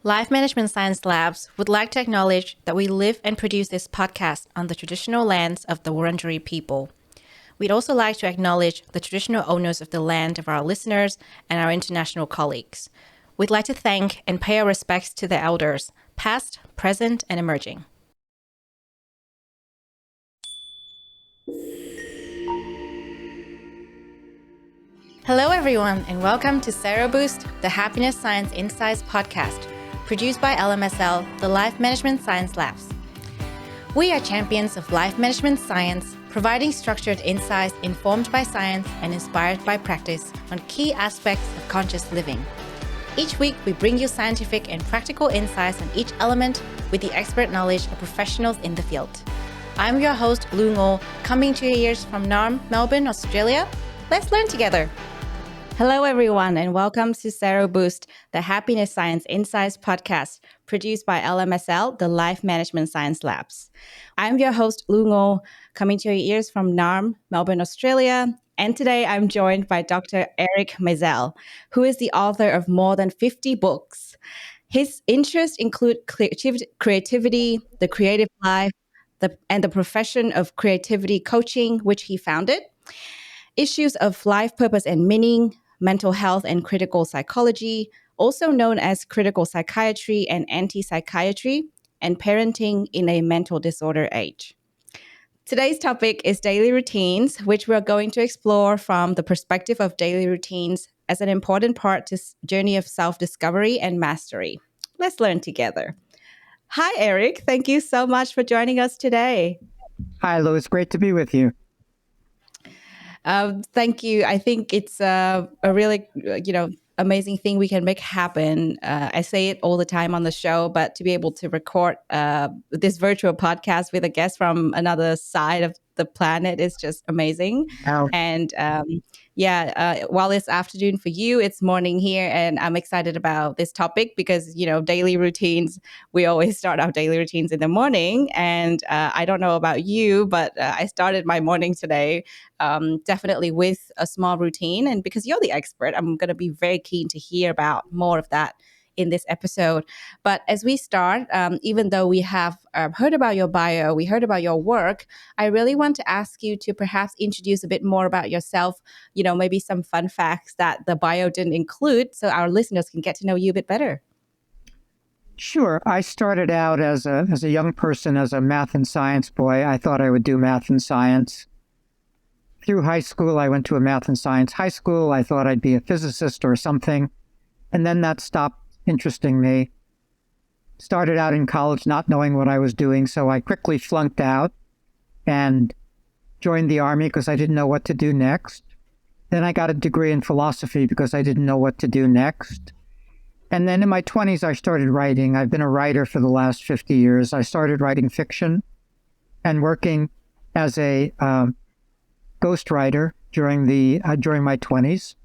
Life Management Science Labs would like to acknowledge that we live and produce this podcast on the traditional lands of the Wurundjeri people. We'd also like to acknowledge the traditional owners of the land of our listeners and our international colleagues. We'd like to thank and pay our respects to the elders, past, present, and emerging. Hello, everyone, and welcome to Sero, the Happiness Science Insights podcast, produced by LMSL, the Life Management Science Labs. We are champions of life management science, providing structured insights informed by science and inspired by practice on key aspects of conscious living. Each week, we bring you scientific and practical insights on each element with the expert knowledge of professionals in the field. I'm your host, Lu Ngo, coming to your ears from Naarm, Melbourne, Australia. Let's learn together. Hello, everyone, and welcome to Sero, the Happiness Science Insights podcast, produced by LMSL, the Life Management Science Labs. I'm your host, Lu Ngo, coming to your ears from Naarm, Melbourne, Australia. And today I'm joined by Dr. Eric Maisel, who is the author of more than 50 books. His interests include creativity, the creative life, and the profession of creativity coaching, which he founded, issues of life purpose and meaning, mental health and critical psychology, also known as critical psychiatry and anti-psychiatry, and parenting in a mental disorder age. Today's topic is daily routines, which we're going to explore from the perspective of daily routines as an important part to the journey of self-discovery and mastery. Let's learn together. Hi, Eric. Thank you so much for joining us today. Hi, Lou. It's great to be with you. Thank you. I think it's a really, amazing thing we can make happen. I say it all the time on the show, but to be able to record this virtual podcast with a guest from another side of the planet is just amazing. Wow. And while it's afternoon for you, it's morning here, and I'm excited about this topic because, daily routines, we always start our daily routines in the morning. And I don't know about you, but I started my morning today definitely with a small routine. And because you're the expert, I'm going to be very keen to hear about more of that in this episode. But as we start, even though we have heard about your bio, we heard about your work, I really want to ask you to perhaps introduce a bit more about yourself, maybe some fun facts that the bio didn't include so our listeners can get to know you a bit better. Sure. I started out as a young person as a math and science boy. I thought I would do math and science. Through high school, I went to a math and science high school. I thought I'd be a physicist or something. And then that stopped interesting me. Started out in college not knowing what I was doing, so I quickly flunked out and joined the Army because I didn't know what to do next. Then I got a degree in philosophy because I didn't know what to do next. And then in my 20s, I started writing. I've been a writer for the last 50 years. I started writing fiction and working as a ghostwriter during my 20s.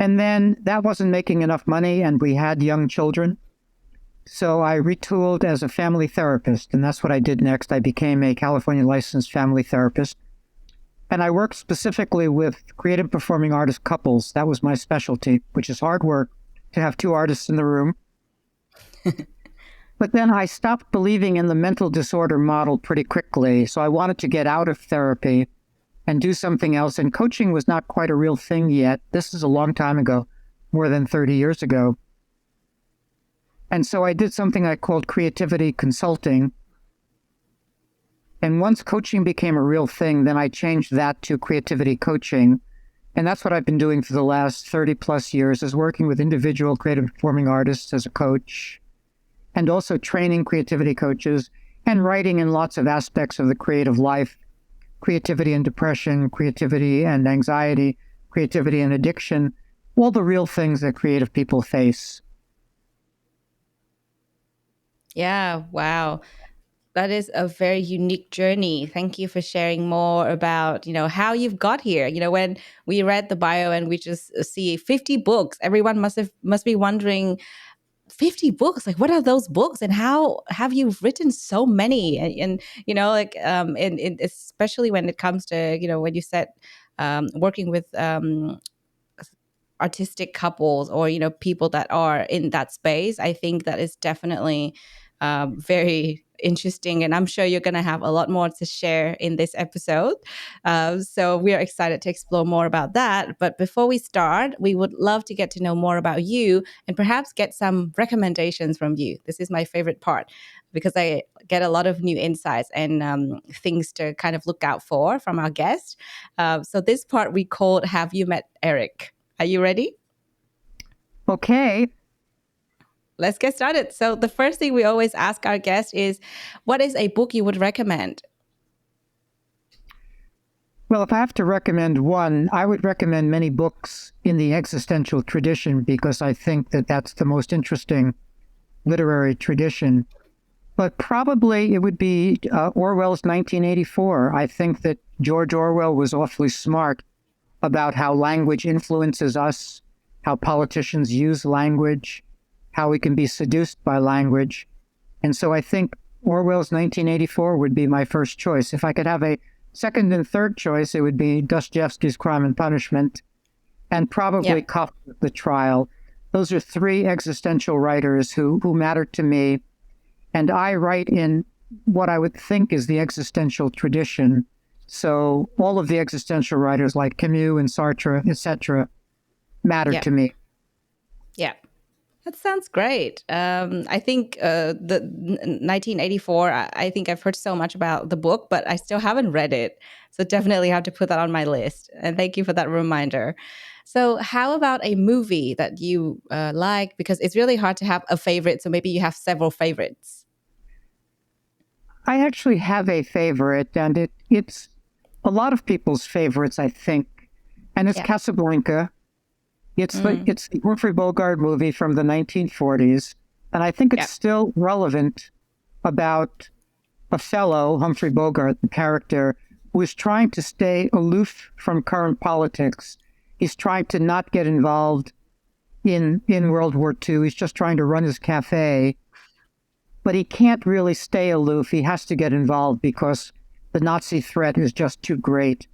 And then that wasn't making enough money, and we had young children. So I retooled as a family therapist, and that's what I did next. I became a California licensed family therapist. And I worked specifically with creative performing artist couples. That was my specialty, which is hard work to have two artists in the room. But then I stopped believing in the mental disorder model pretty quickly. So I wanted to get out of therapy and do something else. And coaching was not quite a real thing yet. This is a long time ago, more than 30 years ago. And so I did something I called creativity consulting. And once coaching became a real thing, then I changed that to creativity coaching. And that's what I've been doing for the last 30 plus years, is working with individual creative performing artists as a coach, and also training creativity coaches and writing in lots of aspects of the creative life. Creativity and depression, creativity and anxiety, creativity and addiction, all the real things that creative people face. Yeah, wow. That is a very unique journey. Thank you for sharing more about, how you've got here. When we read the bio and we just see 50 books, everyone must be wondering, 50 books, like what are those books and how have you written so many? And especially when it comes to, when you said working with artistic couples or, people that are in that space, I think that is definitely very interesting. And I'm sure you're going to have a lot more to share in this episode. So we are excited to explore more about that. But before we start, we would love to get to know more about you and perhaps get some recommendations from you. This is my favorite part because I get a lot of new insights and things to kind of look out for from our guest. So this part we called Have You Met Eric? Are you ready? Okay. Let's get started. So the first thing we always ask our guests is, what is a book you would recommend? Well, if I have to recommend one, I would recommend many books in the existential tradition because I think that that's the most interesting literary tradition. But probably it would be Orwell's 1984. I think that George Orwell was awfully smart about how language influences us, how politicians use language, how we can be seduced by language. And so I think Orwell's 1984 would be my first choice. If I could have a second and third choice, it would be Dostoevsky's Crime and Punishment and probably Kafka's The Trial. Those are three existential writers who matter to me. And I write in what I would think is the existential tradition. So all of the existential writers like Camus and Sartre, etc., matter to me. Yeah. That sounds great. I think the 1984, I think I've heard so much about the book, but I still haven't read it. So definitely have to put that on my list. And thank you for that reminder. So how about a movie that you like? Because it's really hard to have a favorite. So maybe you have several favorites. I actually have a favorite, and it's a lot of people's favorites, I think. And it's Casablanca. It's the Humphrey Bogart movie from the 1940s, and I think it's still relevant about a fellow, Humphrey Bogart, the character, who is trying to stay aloof from current politics. He's trying to not get involved in World War II. He's just trying to run his cafe, but he can't really stay aloof. He has to get involved because the Nazi threat is just too great.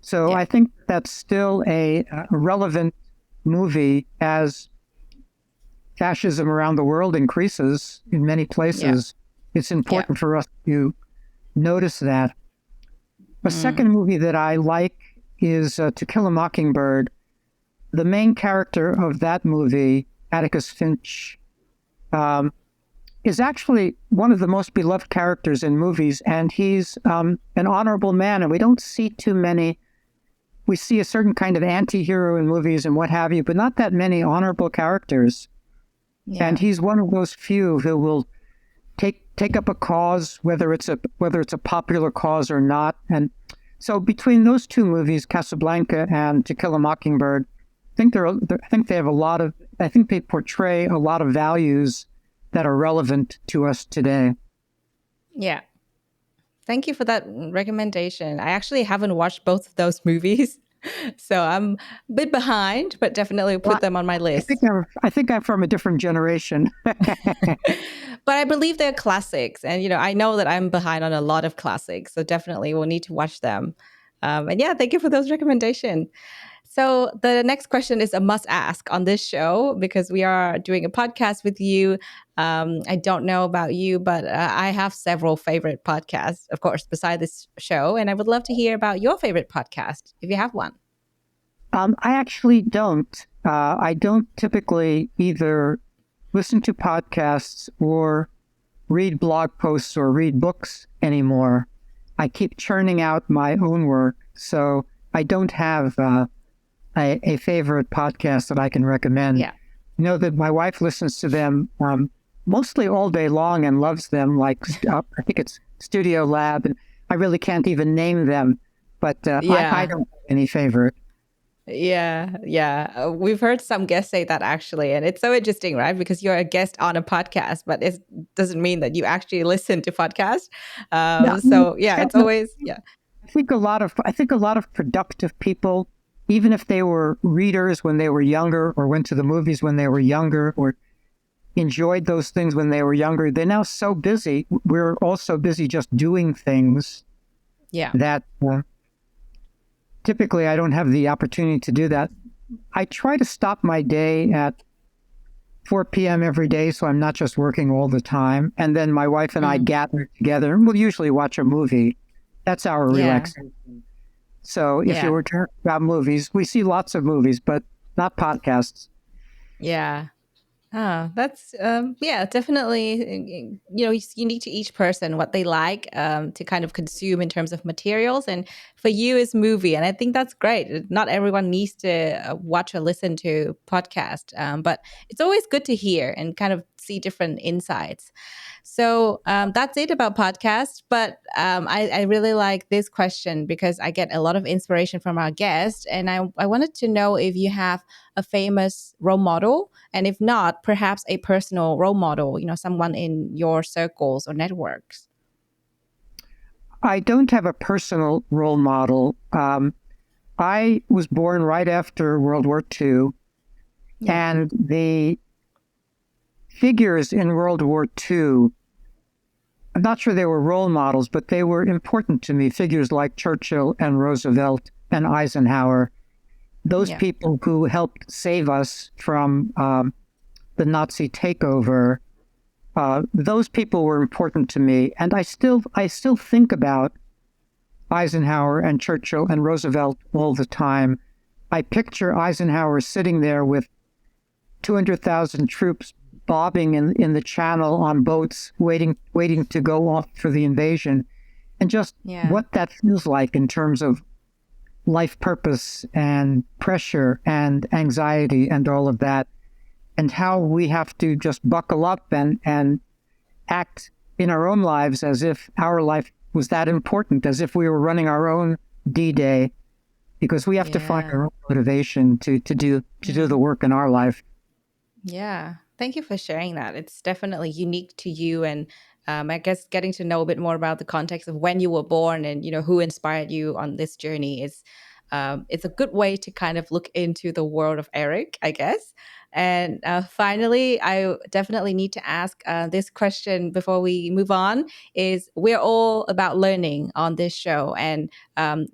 So I think that's still a relevant movie as fascism around the world increases in many places. It's important for us to notice that. A second movie that I like is To Kill a Mockingbird. The main character of that movie, Atticus Finch, is actually one of the most beloved characters in movies, and he's an honorable man, and we don't see too many. We see a certain kind of anti-hero in movies and what have you, but not that many honorable characters. Yeah. And he's one of those few who will take up a cause, whether it's a popular cause or not. And so between those two movies, Casablanca and To Kill a Mockingbird, I think they portray a lot of values that are relevant to us today. Yeah. Thank you for that recommendation. I actually haven't watched both of those movies, so I'm a bit behind, but definitely put them on my list. I think I'm from a different generation. But I believe they're classics. And, I know that I'm behind on a lot of classics, so definitely we'll need to watch them. And thank you for those recommendations. So the next question is a must ask on this show because we are doing a podcast with you. I don't know about you, but I have several favorite podcasts, of course, beside this show. And I would love to hear about your favorite podcast, if you have one. I actually don't. I don't typically either listen to podcasts or read blog posts or read books anymore. I keep churning out my own work. So I don't have a favorite podcast that I can recommend. Yeah. You know that my wife listens to them mostly all day long and loves them, like I think it's Studio Lab, and I really can't even name them, but I don't have any favorite. Yeah. We've heard some guests say that actually, and it's so interesting, right? Because you're a guest on a podcast, but it doesn't mean that you actually listen to podcasts. It's always, I think a lot of productive people, even if they were readers when they were younger or went to the movies when they were younger or enjoyed those things when they were younger, they're now so busy. We're all so busy just doing things that typically I don't have the opportunity to do that. I try to stop my day at 4 p.m. every day, so I'm not just working all the time. And then my wife and I Mm. gather together, and we'll usually watch a movie. That's our Yeah. relaxation. So if you Yeah. were talking about movies, we see lots of movies, but not podcasts. Yeah. Ah, that's yeah, definitely. It's unique to each person what they like to kind of consume in terms of materials, and for you is movie, and I think that's great. Not everyone needs to watch or listen to podcast, but it's always good to hear and kind of see different insights. So that's it about podcasts. But I really like this question because I get a lot of inspiration from our guest. And I wanted to know if you have a famous role model. And if not, perhaps a personal role model, someone in your circles or networks. I don't have a personal role model. I was born right after World War II, Yeah. and the figures in World War II, I'm not sure they were role models, but they were important to me. Figures like Churchill and Roosevelt and Eisenhower, those Yeah. people who helped save us from the Nazi takeover. Those people were important to me, and I still think about Eisenhower and Churchill and Roosevelt all the time. I picture Eisenhower sitting there with 200,000 troops bobbing in the channel on boats, waiting to go off for the invasion, and just Yeah. what that feels like in terms of life purpose and pressure and anxiety and all of that, and how we have to just buckle up and act in our own lives as if our life was that important, as if we were running our own D-Day, because we have to find Yeah. our own motivation to do the work in our life. Yeah. Thank you for sharing that. It's definitely unique to you. And I guess getting to know a bit more about the context of when you were born and, who inspired you on this journey is it's a good way to kind of look into the world of Eric, I guess. And finally, I definitely need to ask this question before we move on is we're all about learning on this show. And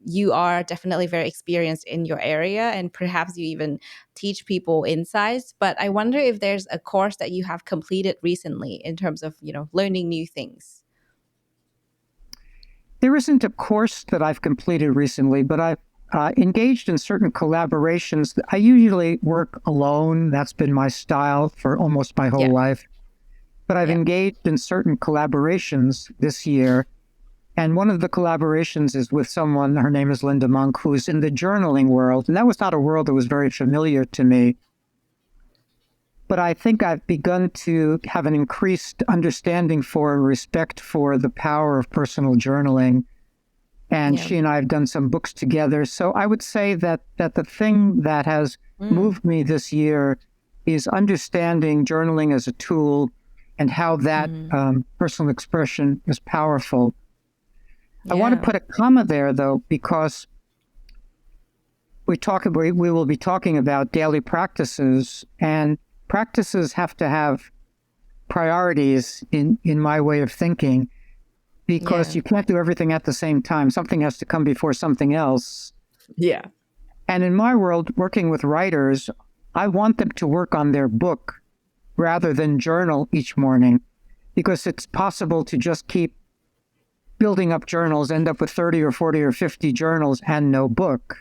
you are definitely very experienced in your area and perhaps you even teach people insights, but I wonder if there's a course that you have completed recently in terms of, learning new things. There isn't a course that I've completed recently, but I've engaged in certain collaborations. I usually work alone. That's been my style for almost my whole Yeah. life. But I've Yeah. engaged in certain collaborations this year. And one of the collaborations is with someone, her name is Linda Monk, who's in the journaling world. And that was not a world that was very familiar to me. But I think I've begun to have an increased understanding for and respect for the power of personal journaling. And Yeah. she and I have done some books together. So I would say that the thing that has Mm. moved me this year is understanding journaling as a tool and how that Mm. personal expression is powerful. I want to Yeah. put a comma there, though, because we will be talking about daily practices, and practices have to have priorities in my way of thinking, because Yeah. you can't do everything at the same time. Something has to come before something else. Yeah. And in my world, working with writers, I want them to work on their book rather than journal each morning, because it's possible to just keep building up journals, end up with 30 or 40 or 50 journals and no book.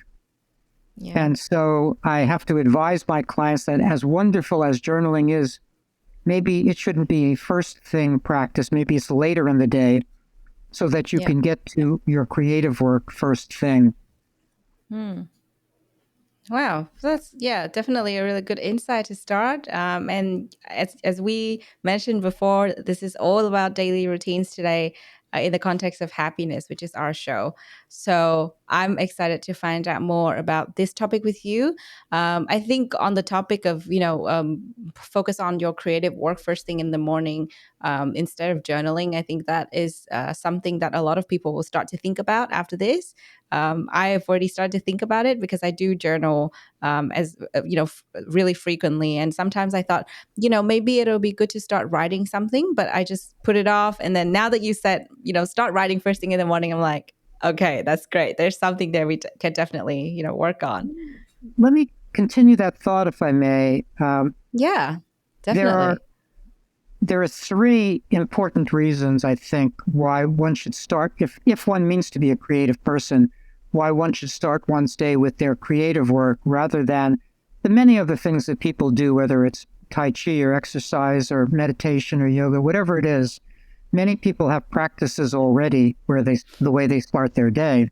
Yeah. And so I have to advise my clients that as wonderful as journaling is, maybe it shouldn't be a first thing practice. Maybe it's later in the day so that you Yeah. can get to your creative work first thing. Hmm. Wow, that's definitely a really good insight to start. And as we mentioned before, this is all about daily routines today, in the context of happiness, which is our show. So I'm excited to find out more about this topic with you. I think on the topic of focus on your creative work first thing in the morning instead of journaling. I think that is something that a lot of people will start to think about after this. I have already started to think about it because I do journal as really frequently, and sometimes I thought, maybe it'll be good to start writing something, but I just put it off. And then now that you said, start writing first thing in the morning, I'm like, okay, that's great. There's something there we can definitely work on. Let me continue that thought, if I may, Yeah, there are definitely. there are three important reasons, I think, why one should start, if one means to be a creative person, why one should start one's day with their creative work rather than the many other things that people do, whether it's Tai Chi or exercise or meditation or yoga, whatever it is. Many people have practices already where the way they start their day.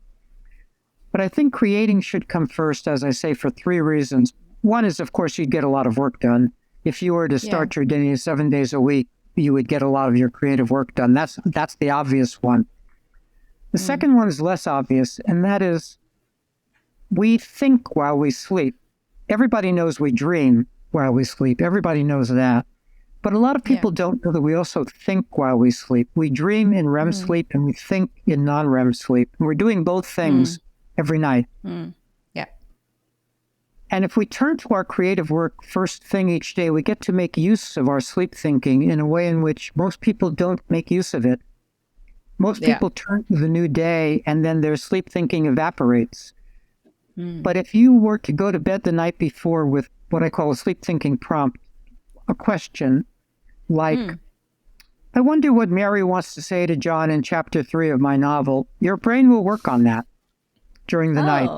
But I think creating should come first, as I say, for three reasons. One is, of course, you'd get a lot of work done. If you were to Yeah. start your day 7 days a week, you would get a lot of your creative work done. That's the obvious one. The second one is less obvious, and that is we think while we sleep. Everybody knows we dream while we sleep. Everybody knows that. But a lot of people don't know that we also think while we sleep. We dream in REM sleep and we think in non-REM sleep. And we're doing both things every night. Yeah. And if we turn to our creative work first thing each day, we get to make use of our sleep thinking in a way in which most people don't make use of it. Most people turn to the new day and then their sleep thinking evaporates. But if you were to go to bed the night before with what I call a sleep thinking prompt, a question like, I wonder what Mary wants to say to John in chapter 3 of my novel, your brain will work on that during the night.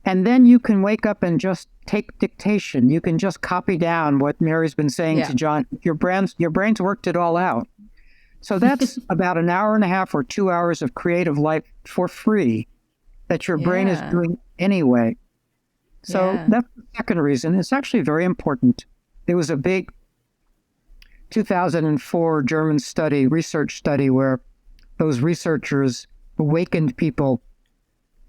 And then you can wake up and just take dictation. You can just copy down what Mary's been saying to John. Your brain's worked it all out. So that's about an hour and a half or 2 hours of creative life for free that your brain is doing anyway. So that's the second reason. It's actually very important. There was a big 2004 German research study, where those researchers awakened people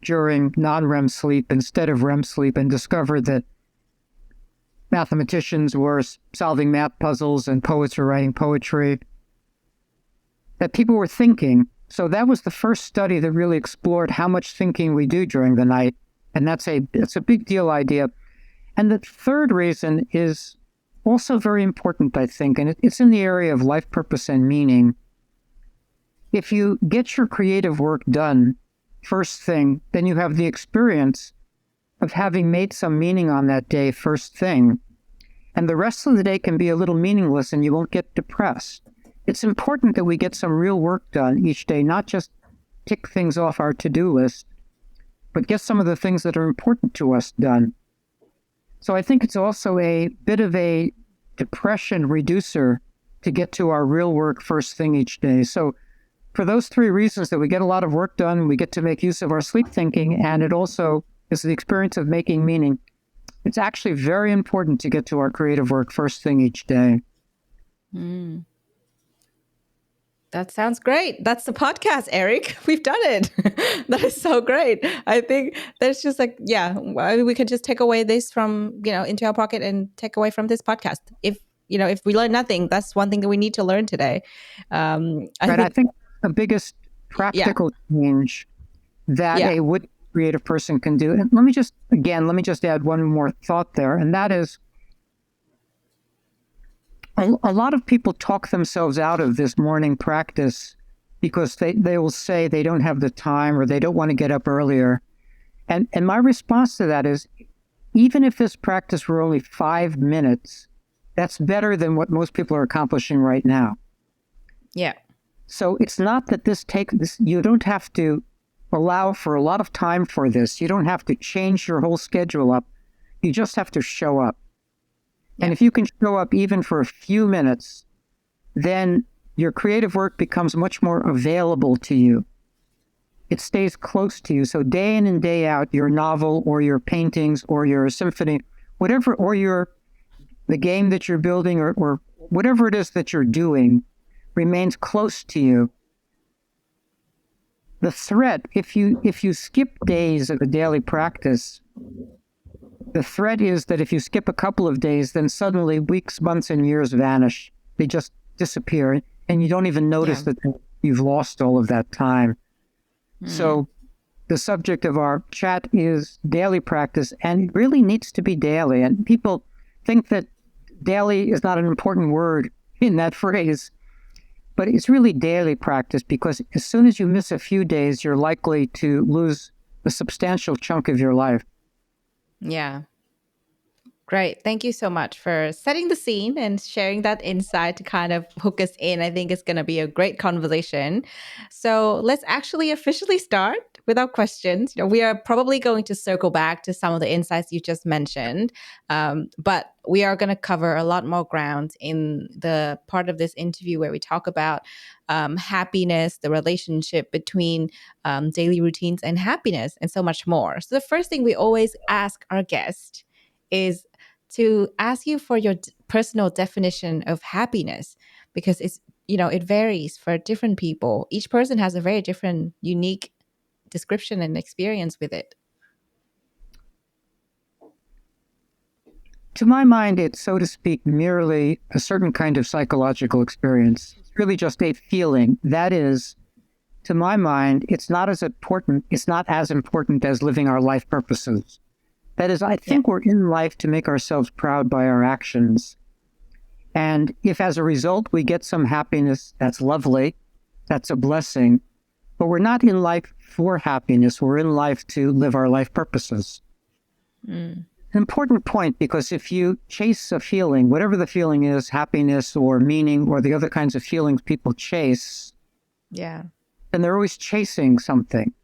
during non-REM sleep instead of REM sleep and discovered that mathematicians were solving math puzzles and poets were writing poetry, that people were thinking. So that was the first study that really explored how much thinking we do during the night. And it's a big deal idea. And the third reason is also very important, I think, and it's in the area of life purpose and meaning. If you get your creative work done first thing, then you have the experience of having made some meaning on that day first thing. And the rest of the day can be a little meaningless and you won't get depressed. It's important that we get some real work done each day, not just tick things off our to-do list, but get some of the things that are important to us done. So I think it's also a bit of a depression reducer to get to our real work first thing each day. So for those three reasons, that we get a lot of work done, we get to make use of our sleep thinking, and it also is the experience of making meaning. It's actually very important to get to our creative work first thing each day. That sounds great. That's the podcast, Eric. We've done it. That is so great. I think there's just we could just take away this from, into our pocket and take away from this podcast. If we learn nothing, that's one thing that we need to learn today. I think the biggest practical change that a would creative person can do. And let me just add one more thought there. And that is, a lot of people talk themselves out of this morning practice because they will say they don't have the time or they don't want to get up earlier. And my response to that is, even if this practice were only 5 minutes, that's better than what most people are accomplishing right now. Yeah. So it's not that you don't have to allow for a lot of time for this. You don't have to change your whole schedule up. You just have to show up. And if you can show up even for a few minutes, then your creative work becomes much more available to you. It stays close to you. So day in and day out, your novel or your paintings or your symphony, whatever, or the game that you're building or whatever it is that you're doing remains close to you. The threat, if you skip days of a daily practice, the threat is that if you skip a couple of days, then suddenly weeks, months, and years vanish. They just disappear, and you don't even notice that you've lost all of that time. So the subject of our chat is daily practice, and it really needs to be daily. And people think that daily is not an important word in that phrase, but it's really daily practice, because as soon as you miss a few days, you're likely to lose a substantial chunk of your life. Yeah. Great. Thank you so much for setting the scene and sharing that insight to kind of hook us in. I think it's going to be a great conversation. So let's actually officially start with our questions. We are probably going to circle back to some of the insights you just mentioned, but we are going to cover a lot more ground in the part of this interview where we talk about happiness, the relationship between daily routines and happiness, and so much more. So the first thing we always ask our guest is to ask you for your personal definition of happiness, because it varies for different people. Each person has a very different, unique description and experience with it. To my mind, it's, so to speak, merely a certain kind of psychological experience. It's really just a feeling. That is, to my mind, it's not as important as living our life purposes. That is, I think we're in life to make ourselves proud by our actions. And if as a result we get some happiness, that's lovely, that's a blessing. But we're not in life for happiness. We're in life to live our life purposes. An important point, because if you chase a feeling, whatever the feeling is, happiness or meaning or the other kinds of feelings people chase, then they're always chasing something.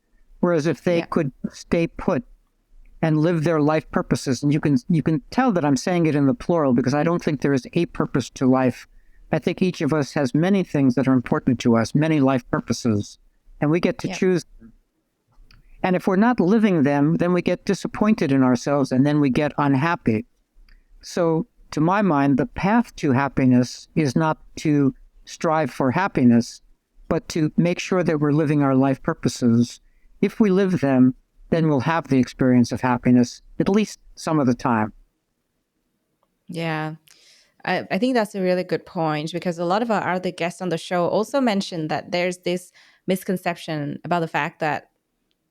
Whereas if they could stay put and live their life purposes. And you can tell that I'm saying it in the plural because I don't think there is a purpose to life. I think each of us has many things that are important to us, many life purposes, and we get to choose them. And if we're not living them, then we get disappointed in ourselves and then we get unhappy. So to my mind, the path to happiness is not to strive for happiness, but to make sure that we're living our life purposes. If we live them, then we'll have the experience of happiness, at least some of the time. Yeah. I think that's a really good point, because a lot of our other guests on the show also mentioned that there's this misconception about the fact that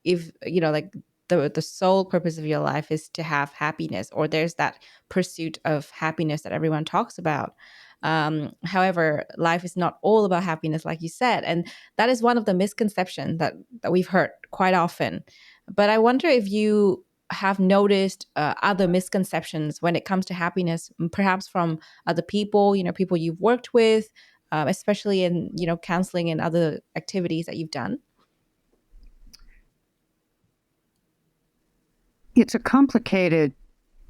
if, like the sole purpose of your life is to have happiness, or there's that pursuit of happiness that everyone talks about. However, life is not all about happiness, like you said. And that is one of the misconceptions that we've heard quite often. But I wonder if you have noticed other misconceptions when it comes to happiness, perhaps from other people, people you've worked with, especially in, counseling and other activities that you've done. It's a complicated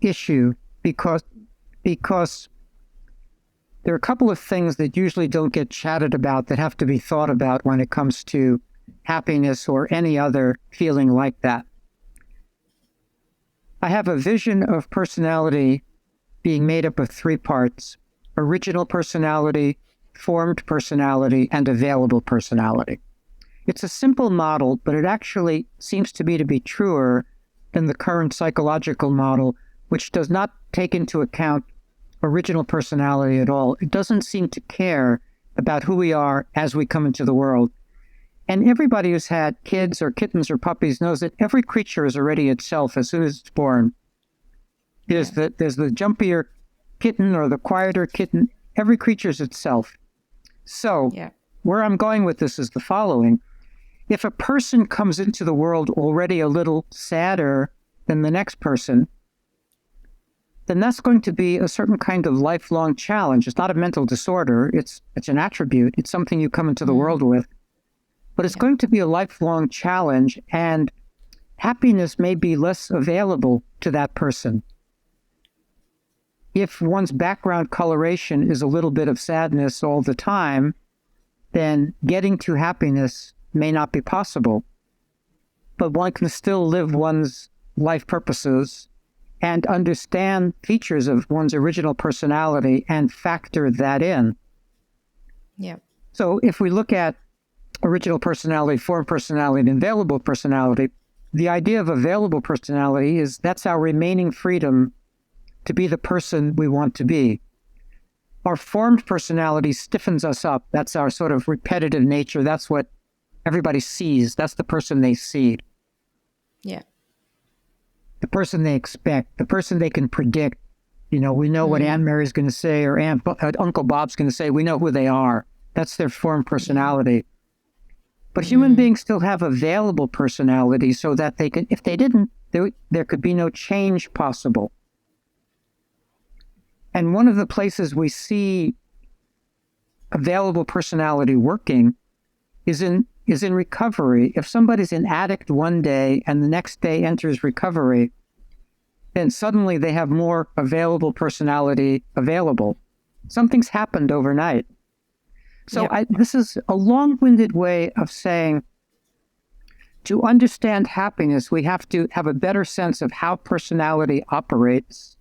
issue because there are a couple of things that usually don't get chatted about that have to be thought about when it comes to happiness or any other feeling like that. I have a vision of personality being made up of three parts: original personality, formed personality, and available personality. It's a simple model, but it actually seems to me to be truer than the current psychological model, which does not take into account original personality at all. It doesn't seem to care about who we are as we come into the world. And everybody who's had kids or kittens or puppies knows that every creature is already itself as soon as it's born. There's the jumpier kitten or the quieter kitten. Every creature is itself. So where I'm going with this is the following. If a person comes into the world already a little sadder than the next person, then that's going to be a certain kind of lifelong challenge. It's not a mental disorder. It's an attribute. It's something you come into the world with. But it's going to be a lifelong challenge, and happiness may be less available to that person. If one's background coloration is a little bit of sadness all the time, then getting to happiness may not be possible. But one can still live one's life purposes and understand features of one's original personality and factor that in. Yeah. So if we look at original personality, formed personality, and available personality, the idea of available personality is that's our remaining freedom to be the person we want to be. Our formed personality stiffens us up. That's our sort of repetitive nature. That's what everybody sees. That's the person they see. Yeah. The person they expect, the person they can predict. We know what Aunt Mary's going to say or Uncle Bob's going to say. We know who they are. That's their formed personality. But human beings still have available personality so that they can, if they didn't, there could be no change possible. And one of the places we see available personality working is in recovery. If somebody's an addict one day and the next day enters recovery, then suddenly they have more available personality available. Something's happened overnight. So this is a long-winded way of saying, to understand happiness, we have to have a better sense of how personality operates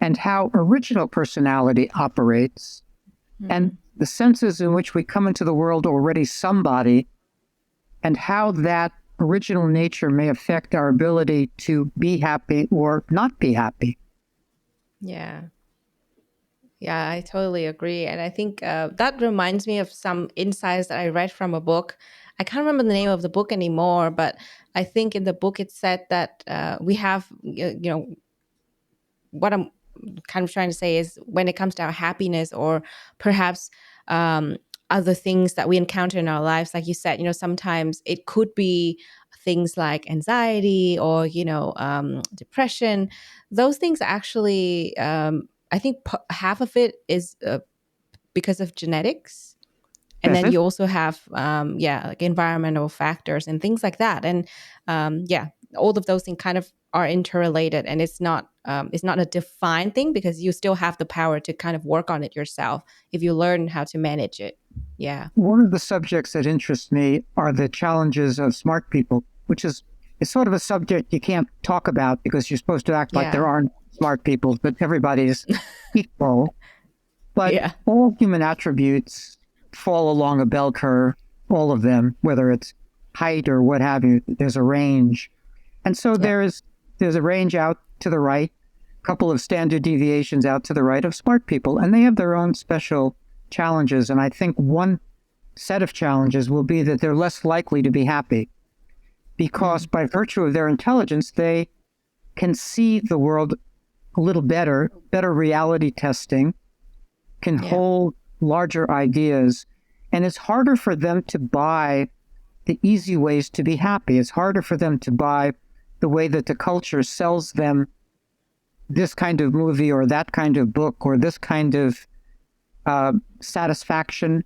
and how original personality operates, and the senses in which we come into the world already somebody, and how that original nature may affect our ability to be happy or not be happy. Yeah. Yeah, I totally agree. And I think that reminds me of some insights that I read from a book. I can't remember the name of the book anymore, but I think in the book it said that we have, what I'm kind of trying to say is, when it comes to our happiness, or perhaps other things that we encounter in our lives, like you said, sometimes it could be things like anxiety or, depression. Those things actually, I think half of it is because of genetics. And then you also have, like environmental factors and things like that. And all of those things kind of are interrelated, and it's not a defined thing, because you still have the power to kind of work on it yourself if you learn how to manage it. Yeah. One of the subjects that interests me are the challenges of smart people, which is sort of a subject you can't talk about because you're supposed to act like there aren't smart people, but everybody's equal. But all human attributes fall along a bell curve, all of them, whether it's height or what have you. There's a range. And so there's a range out to the right, a couple of standard deviations out to the right of smart people, and they have their own special challenges. And I think one set of challenges will be that they're less likely to be happy, because by virtue of their intelligence, they can see the world a little better reality testing, can hold larger ideas, and it's harder for them to buy the easy ways to be happy. It's harder for them to buy the way that the culture sells them this kind of movie or that kind of book or this kind of satisfaction,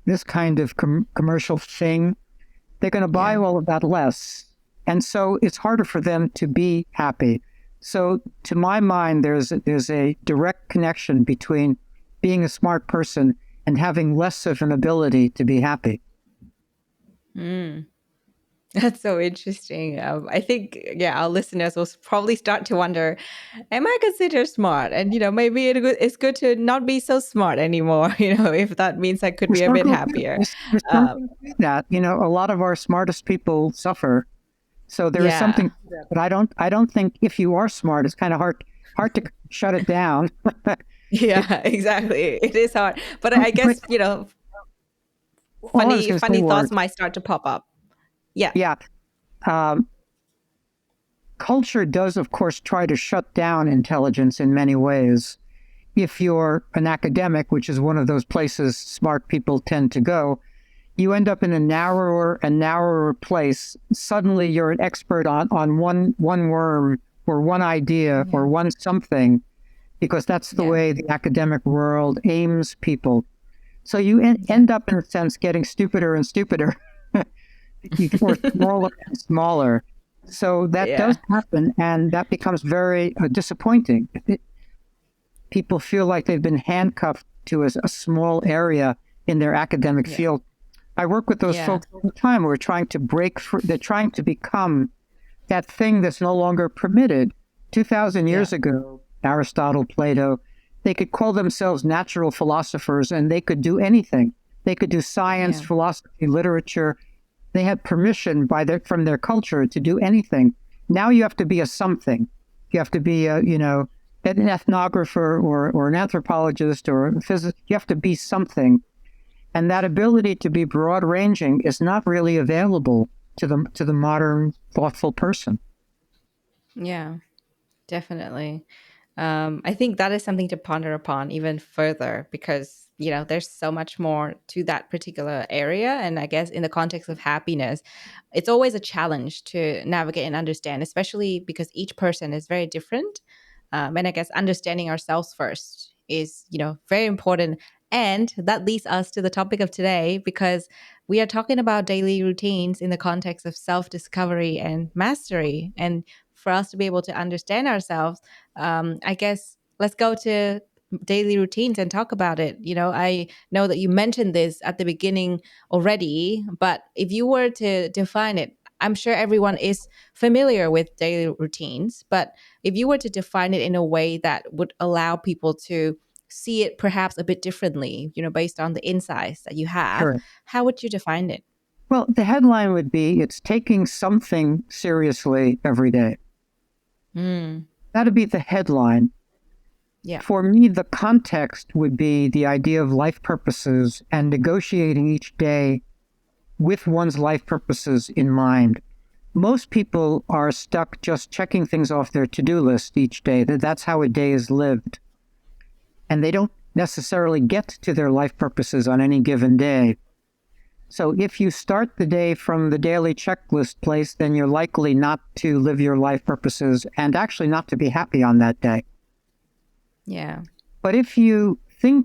this kind of commercial thing. They're going to buy all of that less. And so it's harder for them to be happy. So to my mind, there's a direct connection between being a smart person and having less of an ability to be happy. That's so interesting. I think, our listeners will probably start to wonder, am I considered smart? And, maybe it's good to not be so smart anymore, if that means I could be a bit happier. That, a lot of our smartest people suffer. So there is something, but I don't think if you are smart, it's kind of hard to shut it down. Yeah, exactly. It is hard. But I guess, funny thoughts might start to pop up. Yeah. Culture does, of course, try to shut down intelligence in many ways. If you're an academic, which is one of those places smart people tend to go, you end up in a narrower and narrower place. Suddenly you're an expert on one worm or one idea or one something, because that's the way the academic world aims people. So you end up, in a sense, getting stupider and stupider, or smaller and smaller. So that does happen, and that becomes very disappointing. People feel like they've been handcuffed to a small area in their academic field. I work with those folks all the time who are trying to break free. They're trying to become that thing that's no longer permitted. 2,000 years ago, Aristotle, Plato, they could call themselves natural philosophers, and they could do anything. They could do science, philosophy, literature. They had permission from their culture to do anything. Now you have to be a something. You have to be an ethnographer or an anthropologist or a physicist. You have to be something. And that ability to be broad-ranging is not really available to the modern, thoughtful person. Yeah, definitely. I think that is something to ponder upon even further, because, there's so much more to that particular area. And I guess in the context of happiness, it's always a challenge to navigate and understand, especially because each person is very different. And I guess understanding ourselves first is, very important. And that leads us to the topic of today, because we are talking about daily routines in the context of self-discovery and mastery. And for us to be able to understand ourselves, I guess let's go to daily routines and talk about it. I know that you mentioned this at the beginning already, but if you were to define it, I'm sure everyone is familiar with daily routines, but if you were to define it in a way that would allow people to see it perhaps a bit differently, based on the insights that you have, Sure. how would you define it? Well, the headline would be, it's taking something seriously every day. Mm, That'd be the headline. yeah. For me, the context would be the idea of life purposes and negotiating each day with one's life purposes in mind. Most people are stuck just checking things off their to-do list each day. That's how a day is lived. And they don't necessarily get to their life purposes on any given day. So if you start the day from the daily checklist place, then you're likely not to live your life purposes and actually not to be happy on that day. Yeah. But if you can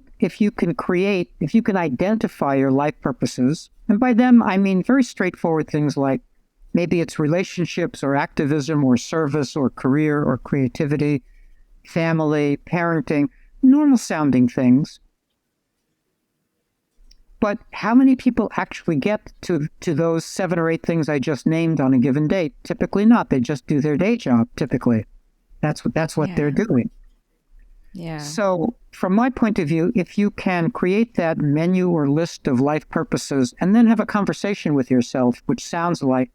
identify your life purposes, and by them I mean very straightforward things like maybe it's relationships or activism or service or career or creativity, family, parenting, normal sounding things. But how many people actually get to those 7 or 8 things I just named on a given day? Typically not. They just do their day job, typically. That's what Yeah. they're doing. Yeah. So from my point of view, if you can create that menu or list of life purposes and then have a conversation with yourself, which sounds like,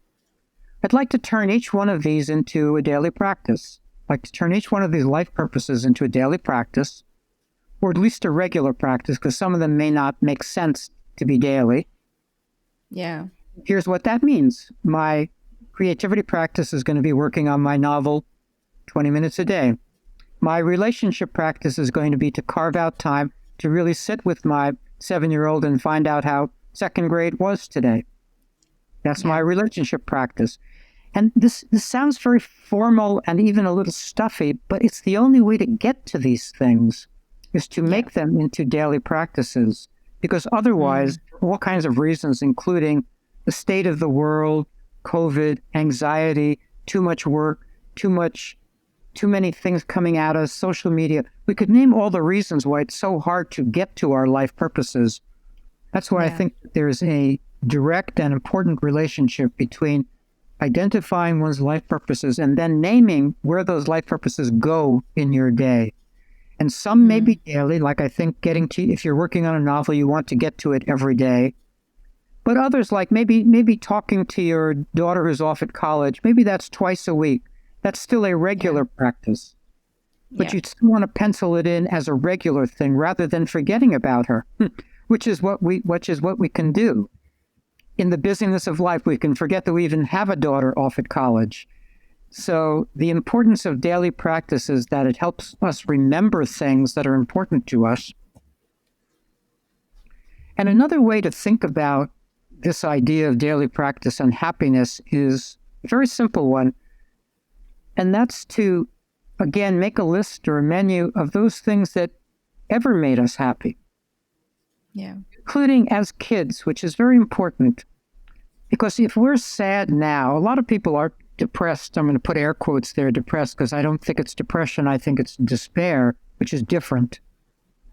I'd like to turn each one of these into a daily practice. I'd like to turn each one of these life purposes into a daily practice, or at least a regular practice, because some of them may not make sense to be daily. Yeah. Here's what that means. My creativity practice is going to be working on my novel 20 minutes a day. My relationship practice is going to be to carve out time to really sit with my 7-year-old and find out how second grade was today. That's my relationship practice. And this sounds very formal and even a little stuffy, but it's the only way to get to these things, is to make them into daily practices. Because otherwise, for all kinds of reasons, including the state of the world, COVID, anxiety, too much work, too many things coming at us, social media. We could name all the reasons why it's so hard to get to our life purposes. That's why I think there's a direct and important relationship between identifying one's life purposes and then naming where those life purposes go in your day. And some may be daily, like I think if you're working on a novel, you want to get to it every day. But others, like maybe talking to your daughter who's off at college, maybe that's twice a week. That's still a regular practice. But you still want to pencil it in as a regular thing rather than forgetting about her, which is what we can do. In the busyness of life, we can forget that we even have a daughter off at college. So the importance of daily practice is that it helps us remember things that are important to us. And another way to think about this idea of daily practice and happiness is a very simple one. And that's to, again, make a list or a menu of those things that ever made us happy. Yeah. Including as kids, which is very important. Because if we're sad now, a lot of people are depressed. I'm going to put air quotes there, depressed, because I don't think it's depression. I think it's despair, which is different.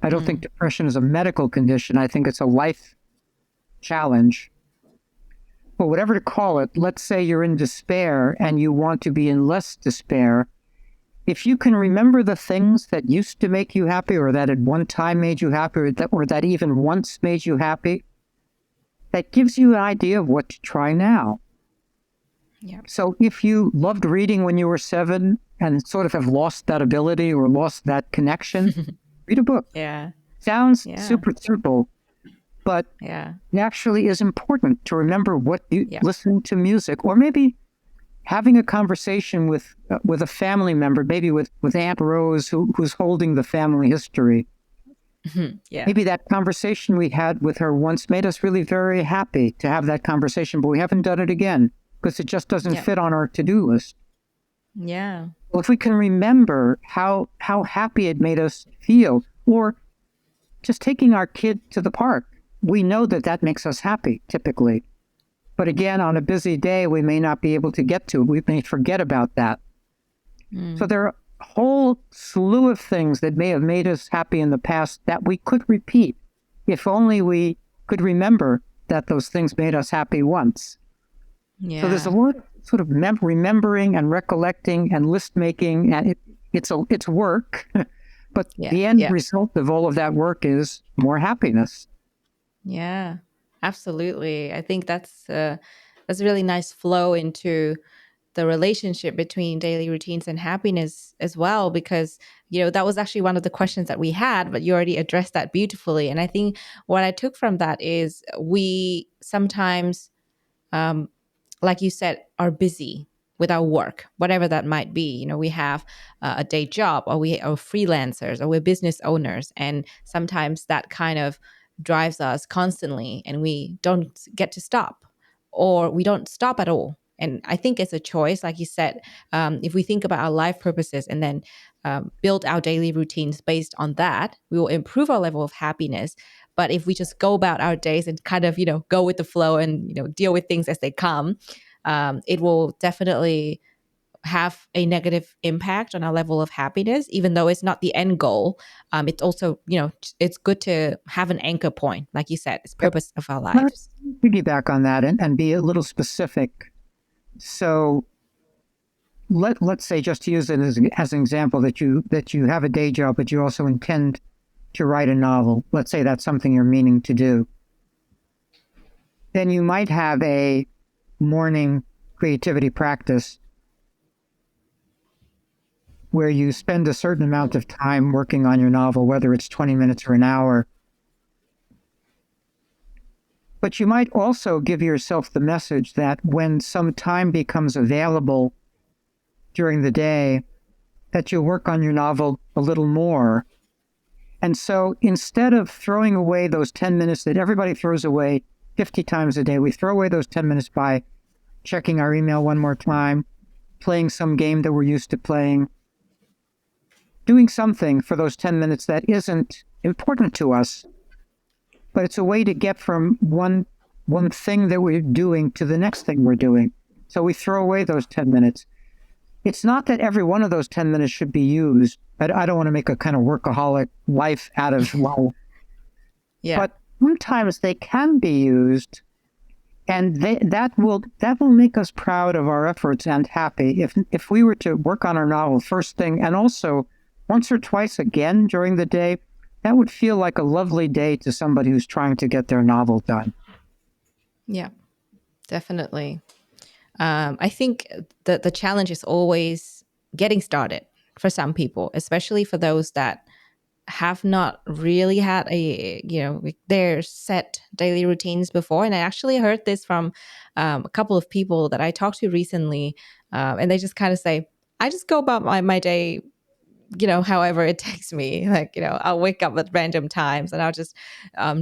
I don't think depression is a medical condition. I think it's a life challenge. Well, whatever to call it, let's say you're in despair and you want to be in less despair. If you can remember the things that used to make you happy, or that at one time made you happy, or that even once made you happy, that gives you an idea of what to try now. Yeah. So if you loved reading when you were 7 and sort of have lost that ability or lost that connection, read a book. Yeah. Sounds super simple, but Yeah. it actually is important to remember what you listening to music, or maybe having a conversation with a family member, maybe with Aunt Rose, who's holding the family history. Yeah. Maybe that conversation we had with her once made us really very happy to have that conversation, but we haven't done it again because it just doesn't fit on our to-do list. Yeah. Well, if we can remember how happy it made us feel, or just taking our kid to the park, we know that that makes us happy typically. But again, on a busy day, we may not be able to get to. We may forget about that. So there are a whole slew of things that may have made us happy in the past that we could repeat if only we could remember that those things made us happy once. So there's a Yeah. lot of sort of remembering and recollecting and list making, and it's work, but Yeah. the end Yeah. result of all of that work is more happiness. Yeah. Absolutely. I think that's a really nice flow into the relationship between daily routines and happiness as well, because that was actually one of the questions that we had, but you already addressed that beautifully. And I think what I took from that is we sometimes, um, like you said, are busy with our work, whatever that might be. We have a day job, or we are freelancers, or we're business owners, and sometimes that kind of drives us constantly, and we don't get to stop, or we don't stop at all. And I think it's a choice, like you said. If we think about our life purposes and then build our daily routines based on that, we will improve our level of happiness. But if we just go about our days and kind of, go with the flow and, deal with things as they come, it will definitely have a negative impact on our level of happiness, even though it's not the end goal. It's also, it's good to have an anchor point, like you said, it's Yep. purpose of our Let's lives. piggyback on that and be a little specific. So let's say, just to use it as an example, that you have a day job, but you also intend to write a novel. Let's say that's something you're meaning to do. Then you might have a morning creativity practice where you spend a certain amount of time working on your novel, whether it's 20 minutes or an hour. But you might also give yourself the message that when some time becomes available during the day, that you'll work on your novel a little more. And so instead of throwing away those 10 minutes that everybody throws away 50 times a day, we throw away those 10 minutes by checking our email one more time, playing some game that we're used to playing, doing something for those 10 minutes that isn't important to us, but it's a way to get from one thing that we're doing to the next thing we're doing. So we throw away those 10 minutes. It's not that every one of those 10 minutes should be used. I don't want to make a kind of workaholic life out of life. Yeah. But sometimes they can be used, and that will make us proud of our efforts and happy. If we were to work on our novel first thing, and also once or twice again during the day, that would feel like a lovely day to somebody who's trying to get their novel done. Yeah, definitely. I think the challenge is always getting started for some people, especially for those that have not really had their set daily routines before. And I actually heard this from a couple of people that I talked to recently, and they just kind of say, I just go about my day, however it takes me. Like, I'll wake up at random times and I'll just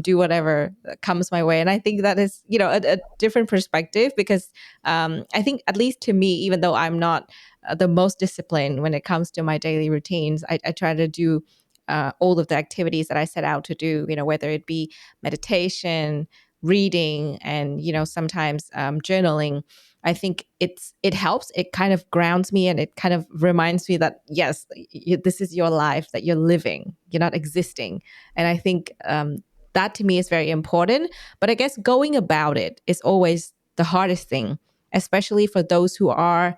do whatever comes my way. And I think that is, a different perspective, because I think, at least to me, even though I'm not the most disciplined when it comes to my daily routines, I try to do all of the activities that I set out to do, whether it be meditation, reading, and, sometimes journaling. I think it helps. It kind of grounds me, and it kind of reminds me that, yes, this is your life that you're living. You're not existing. And I think that to me is very important. But I guess going about it is always the hardest thing, especially for those who are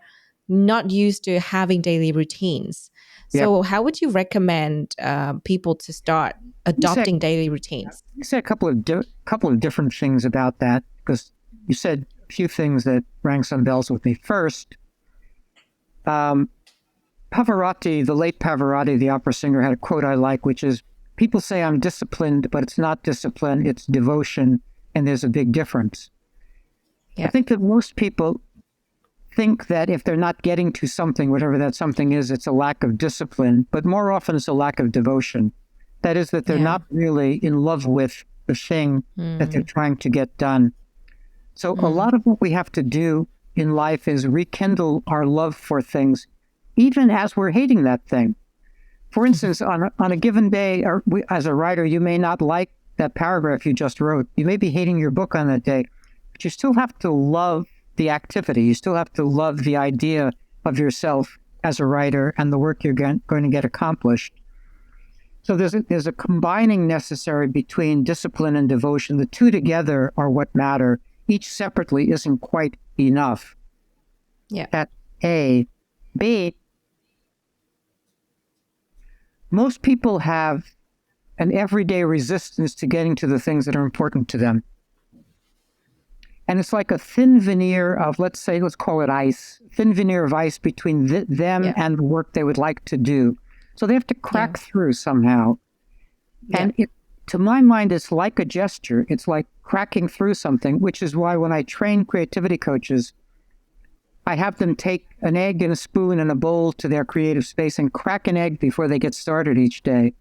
not used to having daily routines. Yep. So how would you recommend people to start adopting daily routines? You said a couple of different things about that, because you said a few things that rang some bells with me. First, Pavarotti, the late Pavarotti, the opera singer, had a quote I like, which is, "People say I'm disciplined, but it's not discipline, it's devotion, and there's a big difference." Yeah. I think that most people think that if they're not getting to something, whatever that something is, it's a lack of discipline, but more often it's a lack of devotion. That is, that they're not really in love with the thing that they're trying to get done. So a lot of what we have to do in life is rekindle our love for things even as we're hating that thing. For instance, on a given day, as a writer, you may not like that paragraph you just wrote. You may be hating your book on that day, but you still have to love the activity. You still have to love the idea of yourself as a writer and the work you're going to get accomplished. So there's a combining necessary between discipline and devotion. The two together are what matter. Each separately isn't quite enough. Yeah. That's A. B, most people have an everyday resistance to getting to the things that are important to them. And it's like a thin veneer of, let's call it ice, thin veneer of ice between them and the work they would like to do. So they have to crack through somehow. And to my mind, it's like a gesture. It's like cracking through something, which is why when I train creativity coaches, I have them take an egg and a spoon and a bowl to their creative space and crack an egg before they get started each day.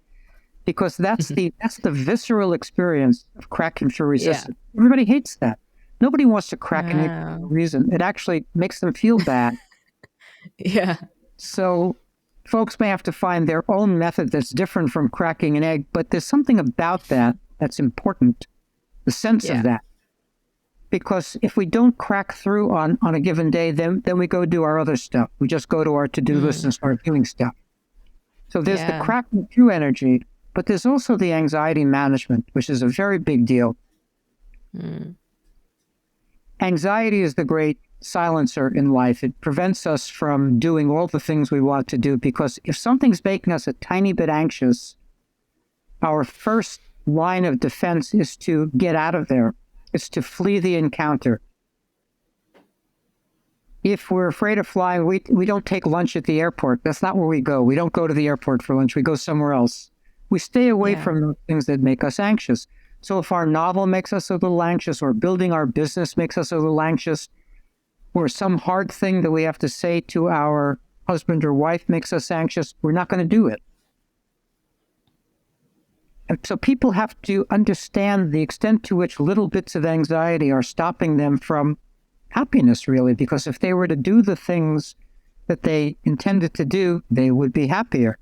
Because that's the visceral experience of cracking through resistance. Yeah. Everybody hates that. Nobody wants to crack an egg for no reason. It actually makes them feel bad. Yeah. So folks may have to find their own method that's different from cracking an egg, but there's something about that that's important, the sense of that. Because if we don't crack through on a given day, then we go do our other stuff. We just go to our to-do list and start doing stuff. So there's the cracking through energy, but there's also the anxiety management, which is a very big deal. Anxiety is the great silencer in life. It prevents us from doing all the things we want to do, because if something's making us a tiny bit anxious, our first line of defense is to get out of there. It's to flee the encounter. If we're afraid of flying, we don't take lunch at the airport. That's not where we go. We don't go to the airport for lunch. We go somewhere else. We stay away from the things that make us anxious. So if our novel makes us a little anxious, or building our business makes us a little anxious, or some hard thing that we have to say to our husband or wife makes us anxious, we're not going to do it. And so people have to understand the extent to which little bits of anxiety are stopping them from happiness, really, because if they were to do the things that they intended to do, they would be happier.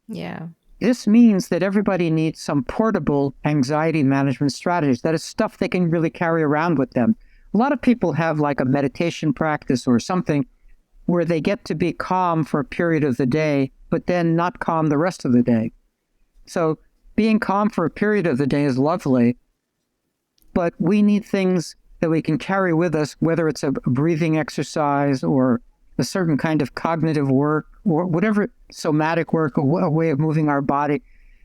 Yeah. This means that everybody needs some portable anxiety management strategies. That is stuff they can really carry around with them. A lot of people have like a meditation practice or something where they get to be calm for a period of the day, but then not calm the rest of the day. So being calm for a period of the day is lovely, but we need things that we can carry with us, whether it's a breathing exercise or a certain kind of cognitive work or whatever, somatic work, or a way of moving our body.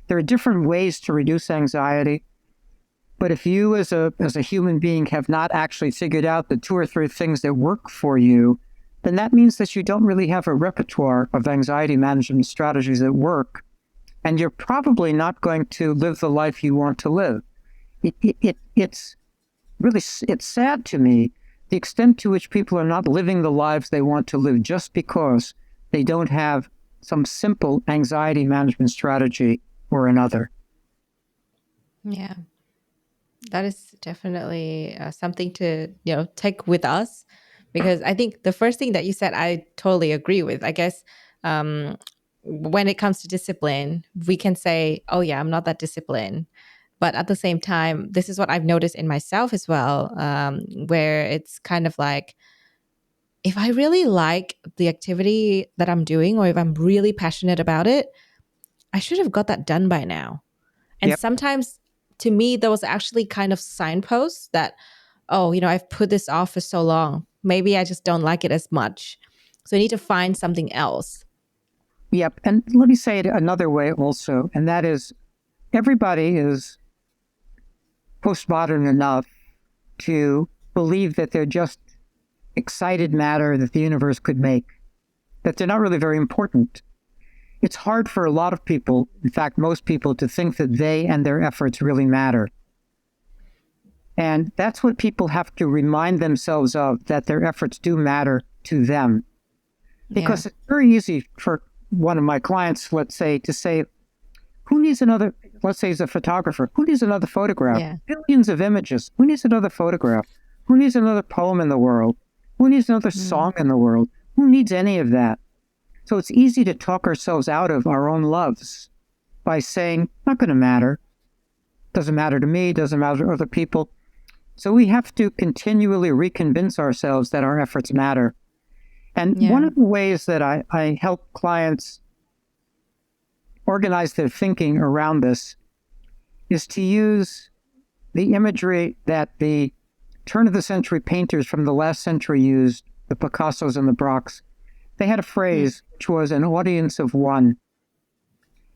There are different ways to reduce anxiety. But if you as a human being have not actually figured out the 2 or 3 things that work for you, then that means that you don't really have a repertoire of anxiety management strategies that work. And you're probably not going to live the life you want to live. It's really, it's sad to me, the extent to which people are not living the lives they want to live just because they don't have some simple anxiety management strategy or another. Yeah, that is definitely something to, take with us, because I think the first thing that you said, I totally agree with. I guess when it comes to discipline, we can say, oh yeah, I'm not that disciplined. But at the same time, this is what I've noticed in myself as well, where it's kind of like, if I really like the activity that I'm doing, or if I'm really passionate about it, I should have got that done by now. And sometimes, to me, there was actually kind of signposts that, oh, I've put this off for so long. Maybe I just don't like it as much. So I need to find something else. Yep. And let me say it another way also, and that is, everybody is postmodern enough to believe that they're just excited matter that the universe could make, that they're not really very important. It's hard for a lot of people, in fact, most people, to think that they and their efforts really matter. And that's what people have to remind themselves of, that their efforts do matter to them. Because it's very easy for one of my clients, let's say, to say, who needs another, let's say he's a photographer, who needs another photograph? Yeah. Billions of images. Who needs another photograph? Who needs another poem in the world? Who needs another song in the world? Who needs any of that? So it's easy to talk ourselves out of our own loves by saying, not going to matter. Doesn't matter to me, doesn't matter to other people. So we have to continually reconvince ourselves that our efforts matter. And one of the ways that I help clients organize their thinking around this is to use the imagery that the turn of the century painters from the last century used, the Picassos and the Braques. They had a phrase which was an audience of one.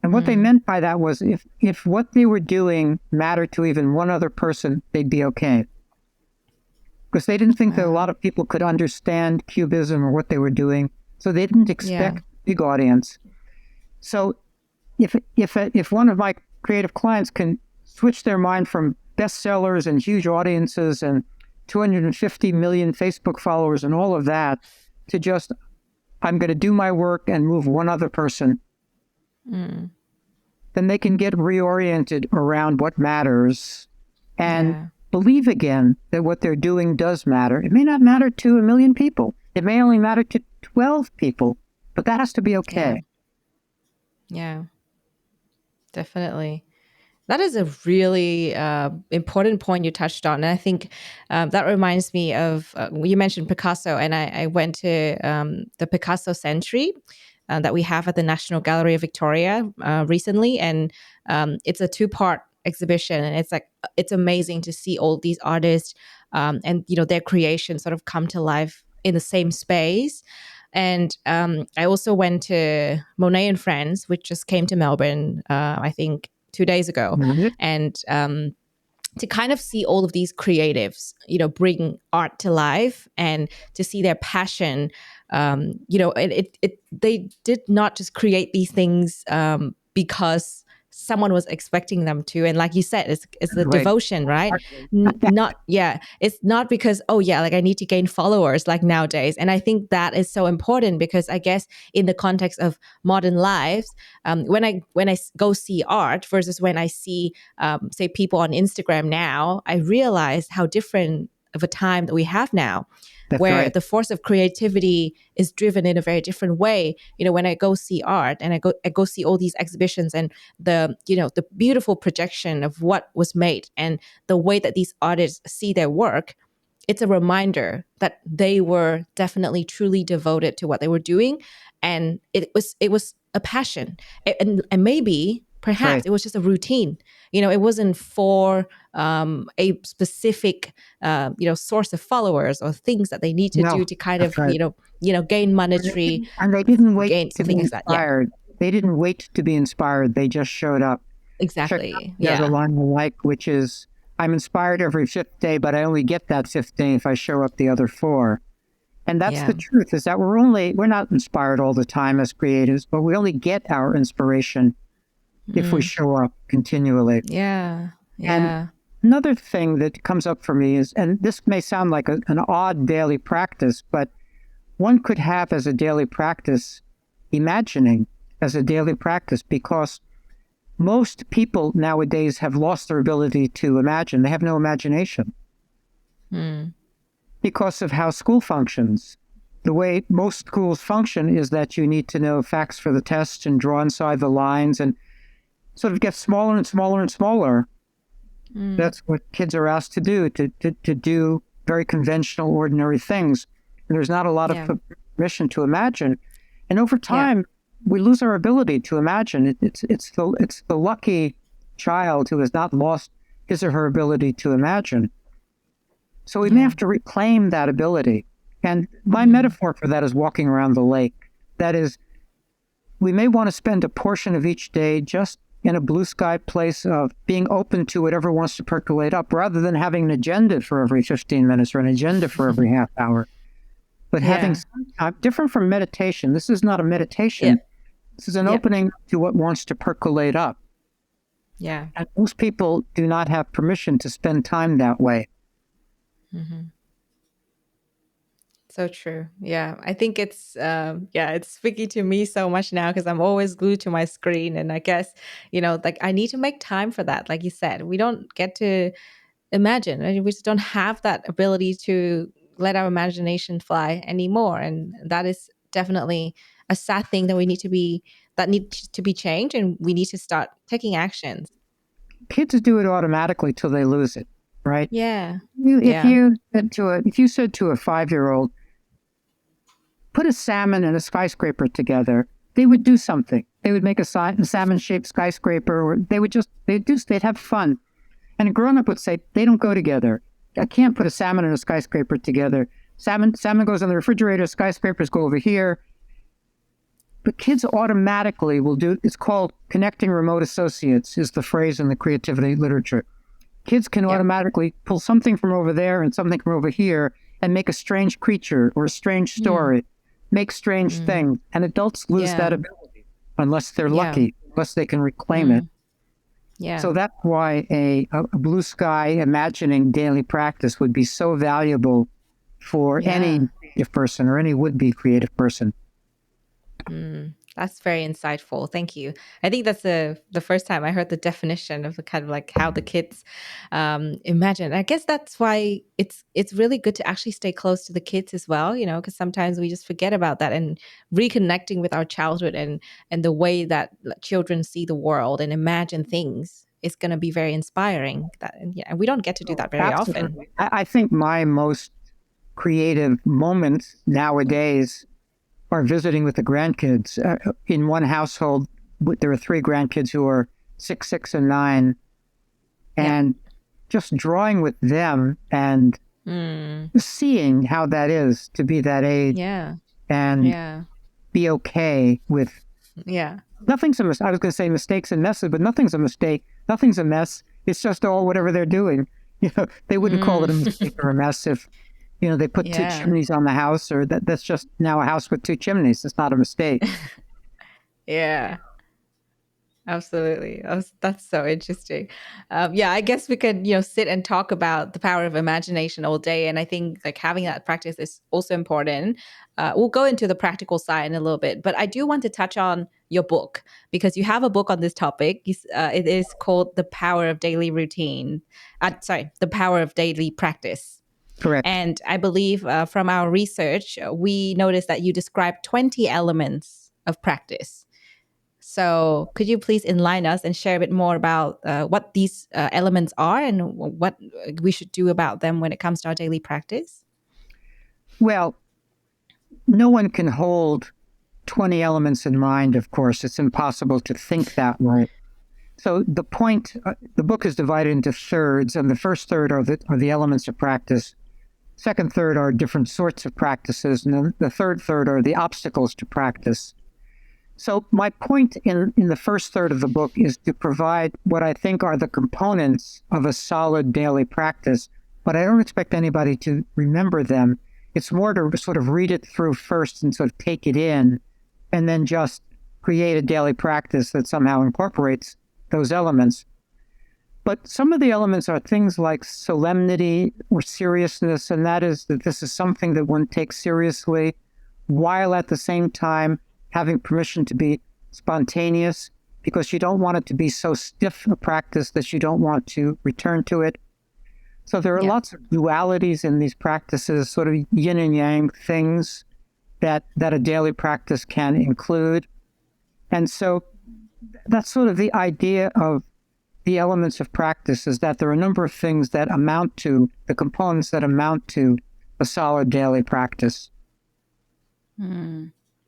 And what they meant by that was if what they were doing mattered to even one other person, they'd be okay. Because they didn't think that a lot of people could understand Cubism or what they were doing. So they didn't expect a big audience. So if one of my creative clients can switch their mind from bestsellers and huge audiences and 250 million Facebook followers and all of that to just, I'm going to do my work and move one other person, then they can get reoriented around what matters and believe again that what they're doing does matter. It may not matter to a million people. It may only matter to 12 people, but that has to be okay. Yeah, definitely. That is a really important point you touched on. And I think that reminds me of, you mentioned Picasso, and I went to the Picasso Century that we have at the National Gallery of Victoria recently. And it's a 2-part exhibition. And it's amazing to see all these artists and, their creations sort of come to life in the same space. And I also went to Monet and Friends, which just came to Melbourne, I think, 2 days ago. And to kind of see all of these creatives, bring art to life and to see their passion, they did not just create these things because someone was expecting them to. And like you said, it's the devotion, right? It's not because, I need to gain followers like nowadays. And I think that is so important because I guess in the context of modern lives, when I go see art versus when I see, say, people on Instagram now, I realize how different of a time that we have now. That's where right. The force of creativity is driven in a very different way. When I go see art and I go see all these exhibitions and the beautiful projection of what was made and the way that these artists see their work, it's a reminder that they were definitely truly devoted to what they were doing. And it was a passion. And maybe perhaps it was just a routine. It wasn't for a specific, source of followers or things that they need to do to kind of, gain monetary. And they didn't wait to be inspired. They didn't wait to be inspired. They just showed up. Exactly. There's a line I like, which is, I'm inspired every 5th day, but I only get that 5th day if I show up the other 4. And that's the truth, is that we're not inspired all the time as creatives, but we only get our inspiration if we show up continually. Yeah. And another thing that comes up for me is, and this may sound like an odd daily practice, but one could have as a daily practice, imagining as a daily practice, because most people nowadays have lost their ability to imagine. They have no imagination because of how school functions. The way most schools function is that you need to know facts for the test and draw inside the lines and sort of get smaller and smaller and smaller. That's what kids are asked to do, to do very conventional, ordinary things. And there's not a lot of permission to imagine. And over time, we lose our ability to imagine. It's the lucky child who has not lost his or her ability to imagine. So we may have to reclaim that ability. And my metaphor for that is walking around the lake. That is, we may want to spend a portion of each day just in a blue sky place of being open to whatever wants to percolate up, rather than having an agenda for every 15 minutes or an agenda for every half hour. But having some time, different from meditation. This is not a meditation. This is an opening to what wants to percolate up. Yeah. And most people do not have permission to spend time that way. So true. Yeah. I think it's speaking to me so much now because I'm always glued to my screen. And I guess, I need to make time for that. Like you said, we don't get to imagine. Right? We just don't have that ability to let our imagination fly anymore. And that is definitely a sad thing that needs to be changed, and we need to start taking actions. Kids do it automatically till they lose it, right? Yeah. If you said to a 5-year-old, put a salmon and a skyscraper together, they would do something. They would make a salmon-shaped skyscraper, or they'd have fun. And a grown-up would say, they don't go together. I can't put a salmon and a skyscraper together. Salmon goes on the refrigerator, skyscrapers go over here. But kids automatically will do, it's called connecting remote associates, is the phrase in the creativity literature. Kids can automatically pull something from over there and something from over here and make a strange creature or a strange story, make strange things. And adults lose that ability unless they're lucky, unless they can reclaim it. Yeah. So that's why a blue sky imagining daily practice would be so valuable for any creative person or any would-be creative person. That's very insightful. Thank you. I think that's the first time I heard the definition of the kind of like how the kids imagine. I guess that's why it's really good to actually stay close to the kids as well, because sometimes we just forget about that, and reconnecting with our childhood and the way that children see the world and imagine things is going to be very inspiring. And we don't get to do that very often. I think my most creative moments nowadays are visiting with the grandkids. In one household, there are 3 grandkids who are 6, 6, and 9. And just drawing with them and seeing how that is to be that age and be okay with... Nothing's a mistake. I was going to say mistakes and messes, but nothing's a mistake. Nothing's a mess. It's just all whatever they're doing. They wouldn't call it a mistake or a mess if they put 2 chimneys on the house, or that's just now a house with 2 chimneys. It's not a mistake. Yeah, absolutely. That's so interesting. I guess we could, sit and talk about the power of imagination all day. And I think like having that practice is also important. We'll go into the practical side in a little bit, but I do want to touch on your book, because you have a book on this topic. It is called The Power of Daily Routine. The Power of Daily Practice. Correct. And I believe from our research, we noticed that you described 20 elements of practice. So could you please enlighten us and share a bit more about what these elements are and what we should do about them when it comes to our daily practice? Well, no one can hold 20 elements in mind, of course. It's impossible to think that way. So the book is divided into thirds, and the first third are the elements of practice. Second third are different sorts of practices, and then the third are the obstacles to practice. So my point in the first third of the book is to provide what I think are the components of a solid daily practice, but I don't expect anybody to remember them. It's more to sort of read it through first and sort of take it in, and then just create a daily practice that somehow incorporates those elements. But some of the elements are things like solemnity or seriousness, and that is that this is something that one takes seriously, while at the same time having permission to be spontaneous, because you don't want it to be so stiff a practice that you don't want to return to it. So there are lots of dualities in these practices, sort of yin and yang things that a daily practice can include. And so that's sort of the idea of the elements of practice, is that there are a number of things that amount to, the components that amount to a solid daily practice.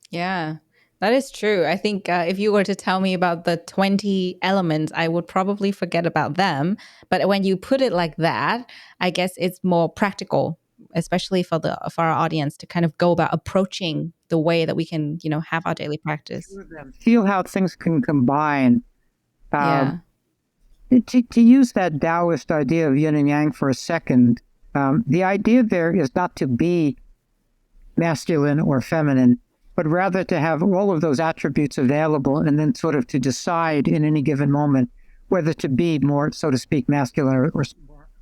Yeah, that is true. I think if you were to tell me about the 20 elements, I would probably forget about them. But when you put it like that, I guess it's more practical, especially for our audience, to kind of go about approaching the way that we can, have our daily practice. Feel how things can combine. To use that Taoist idea of yin and yang for a second, the idea there is not to be masculine or feminine, but rather to have all of those attributes available, and then sort of to decide in any given moment whether to be more, so to speak, masculine or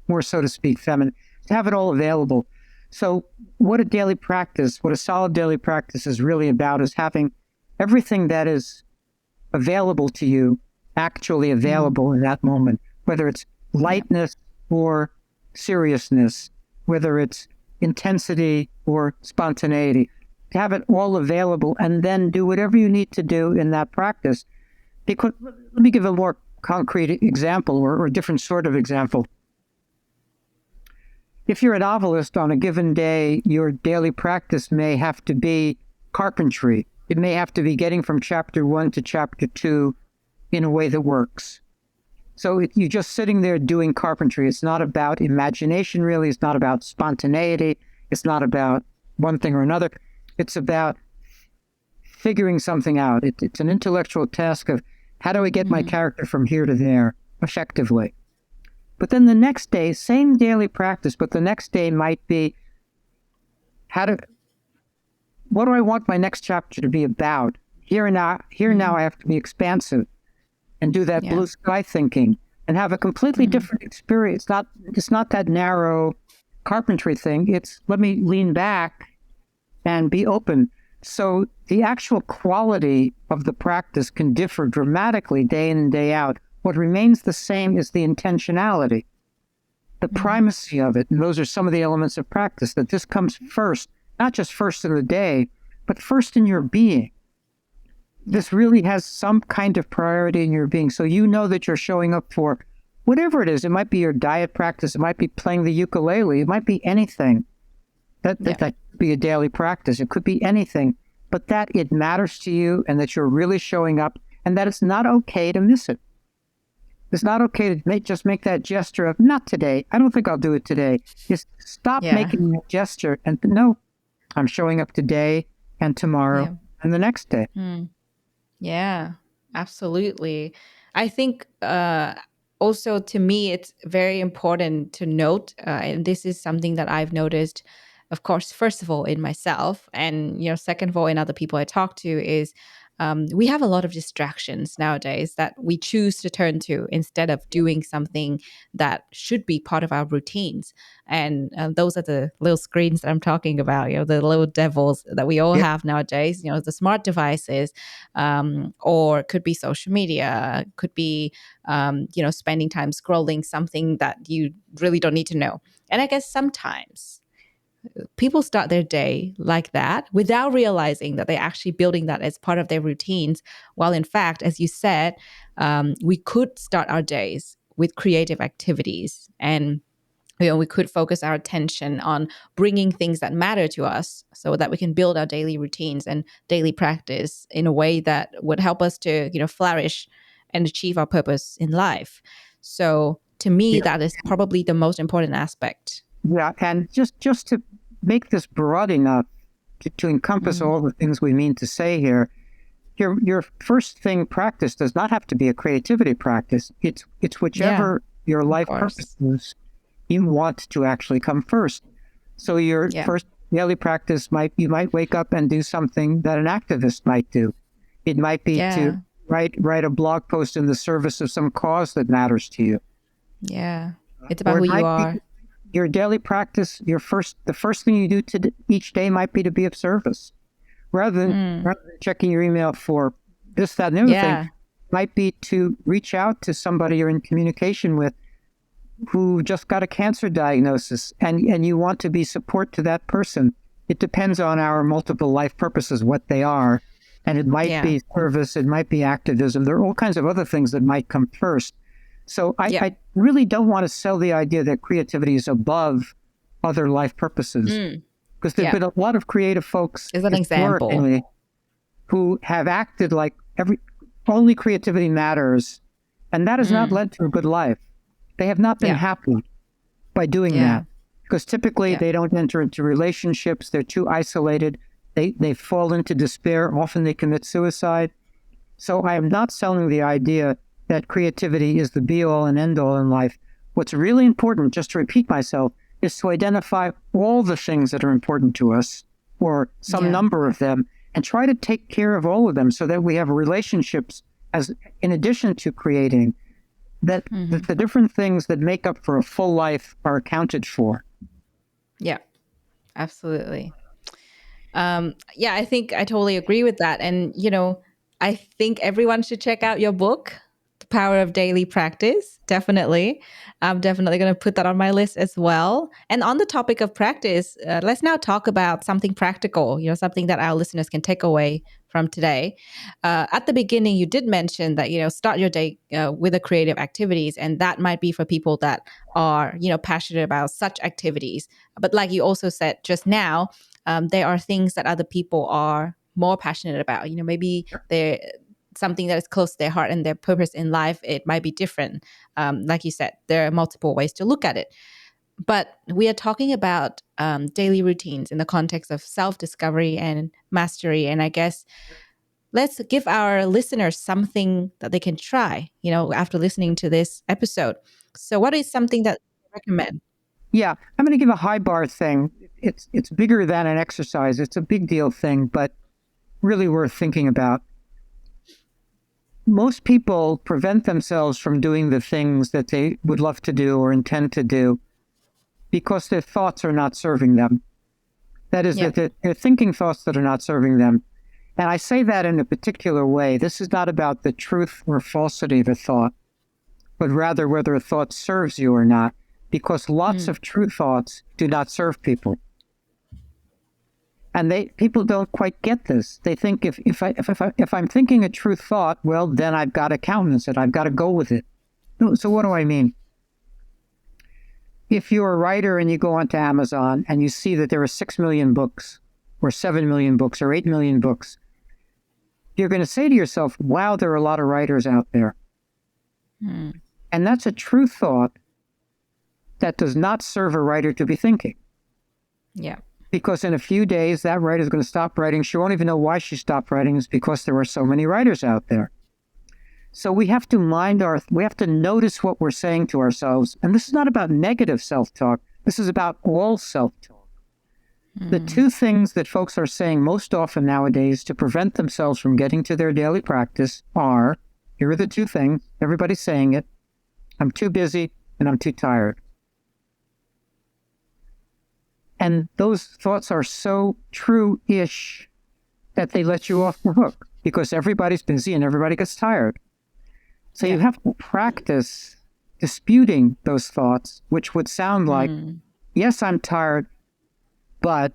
more, so to speak, feminine, to have it all available. So what a solid daily practice is really about is having everything that is available to you actually available in that moment, whether it's lightness or seriousness, whether it's intensity or spontaneity. have it all available, and then do whatever you need to do in that practice. Because let me give a more concrete example, or a different sort of example. If you're a novelist, on a given day, your daily practice may have to be carpentry. It may have to be getting from chapter 1 to chapter 2 in a way that works. So you're just sitting there doing carpentry. It's not about imagination, really. It's not about spontaneity. It's not about one thing or another. It's about figuring something out. It's an intellectual task of, how do I get my character from here to there effectively? But then the next day, same daily practice, but the next day might be, what do I want my next chapter to be about? Here and now I have to be expansive and do that blue sky thinking and have a completely different experience. It's not that narrow carpentry thing. It's, let me lean back and be open. So the actual quality of the practice can differ dramatically day in and day out. What remains the same is the intentionality, the primacy of it. And those are some of the elements of practice, that this comes first, not just first in the day, but first in your being. This really has some kind of priority in your being. So you know that you're showing up for whatever it is. It might be your diet practice. It might be playing the ukulele. It might be anything. That could be a daily practice. It could be anything. But that it matters to you, and that you're really showing up, and that it's not okay to miss it. It's not okay to just make that gesture of, not today. I don't think I'll do it today. Just stop making that gesture and, no, I'm showing up today and tomorrow and the next day. Yeah, absolutely. I think also, to me, it's very important to note, and this is something that I've noticed, of course, first of all, in myself, and second of all, in other people I talk to, is we have a lot of distractions nowadays that we choose to turn to instead of doing something that should be part of our routines. And those are the little screens that I'm talking about, the little devils that we all have nowadays, the smart devices, or could be social media, could be, spending time scrolling something that you really don't need to know. And I guess sometimes people start their day like that without realizing that they're actually building that as part of their routines. While in fact, as you said, we could start our days with creative activities, and we could focus our attention on bringing things that matter to us so that we can build our daily routines and daily practice in a way that would help us to, flourish and achieve our purpose in life. So to me, that is probably the most important aspect. Yeah, and just to make this broad enough to encompass all the things we mean to say here, your first thing practice does not have to be a creativity practice. It's whichever your life purposes you want to actually come first. So your first daily practice you might wake up and do something that an activist might do. It might be to write a blog post in the service of some cause that matters to you. Yeah, it's about who you are. Your daily practice, the first thing you do each day might be to be of service. Rather than checking your email for this, that, and the other thing, might be to reach out to somebody you're in communication with who just got a cancer diagnosis, and you want to be support to that person. It depends on our multiple life purposes, what they are. And it might be service, it might be activism. There are all kinds of other things that might come first. So I really don't want to sell the idea that creativity is above other life purposes. Because there's been a lot of creative folks as an example who have acted like only creativity matters. And that has not led to a good life. They have not been happy by doing that. Because typically they don't enter into relationships. They're too isolated. They fall into despair. Often they commit suicide. So I am not selling the idea that creativity is the be-all and end-all in life. What's really important, just to repeat myself, is to identify all the things that are important to us, or some number of them, and try to take care of all of them so that we have relationships as in addition to creating, that the different things that make up for a full life are accounted for. Yeah, absolutely. I think I totally agree with that. And, I think everyone should check out your book, The power of daily practice. Definitely. I'm definitely going to put that on my list as well. And on the topic of practice, let's now talk about something practical, something that our listeners can take away from today. At the beginning, you did mention that, start your day with the creative activities. And that might be for people that are, passionate about such activities. But like you also said just now, there are things that other people are more passionate about. Maybe they're something that is close to their heart and their purpose in life, it might be different. Like you said, there are multiple ways to look at it. But we are talking about daily routines in the context of self-discovery and mastery. And I guess let's give our listeners something that they can try, after listening to this episode. So what is something that you recommend? Yeah, I'm going to give a high bar thing. It's bigger than an exercise. It's a big deal thing, but really worth thinking about. Most people prevent themselves from doing the things that they would love to do or intend to do because their thoughts are not serving them. That is, that they're thinking thoughts that are not serving them. And I say that in a particular way. This is not about the truth or falsity of a thought, but rather whether a thought serves you or not, because lots of true thoughts do not serve people. And people don't quite get this. They think if I'm thinking a true thought, well, then I've got to countenance it. I've got to go with it. So what do I mean? If you're a writer and you go onto Amazon and you see that there are 6 million books or 7 million books or 8 million books, you're going to say to yourself, wow, there are a lot of writers out there. And that's a true thought that does not serve a writer to be thinking. Yeah. Because in a few days, that writer is going to stop writing. She won't even know why she stopped writing. It's because there are so many writers out there. So we have to we have to notice what we're saying to ourselves. And this is not about negative self-talk. This is about all self-talk. The two things that folks are saying most often nowadays to prevent themselves from getting to their daily practice are, here are the two things, everybody's saying it, I'm too busy and I'm too tired. And those thoughts are so true-ish that they let you off the hook because everybody's busy and everybody gets tired. So you have to practice disputing those thoughts, which would sound like, yes, I'm tired, but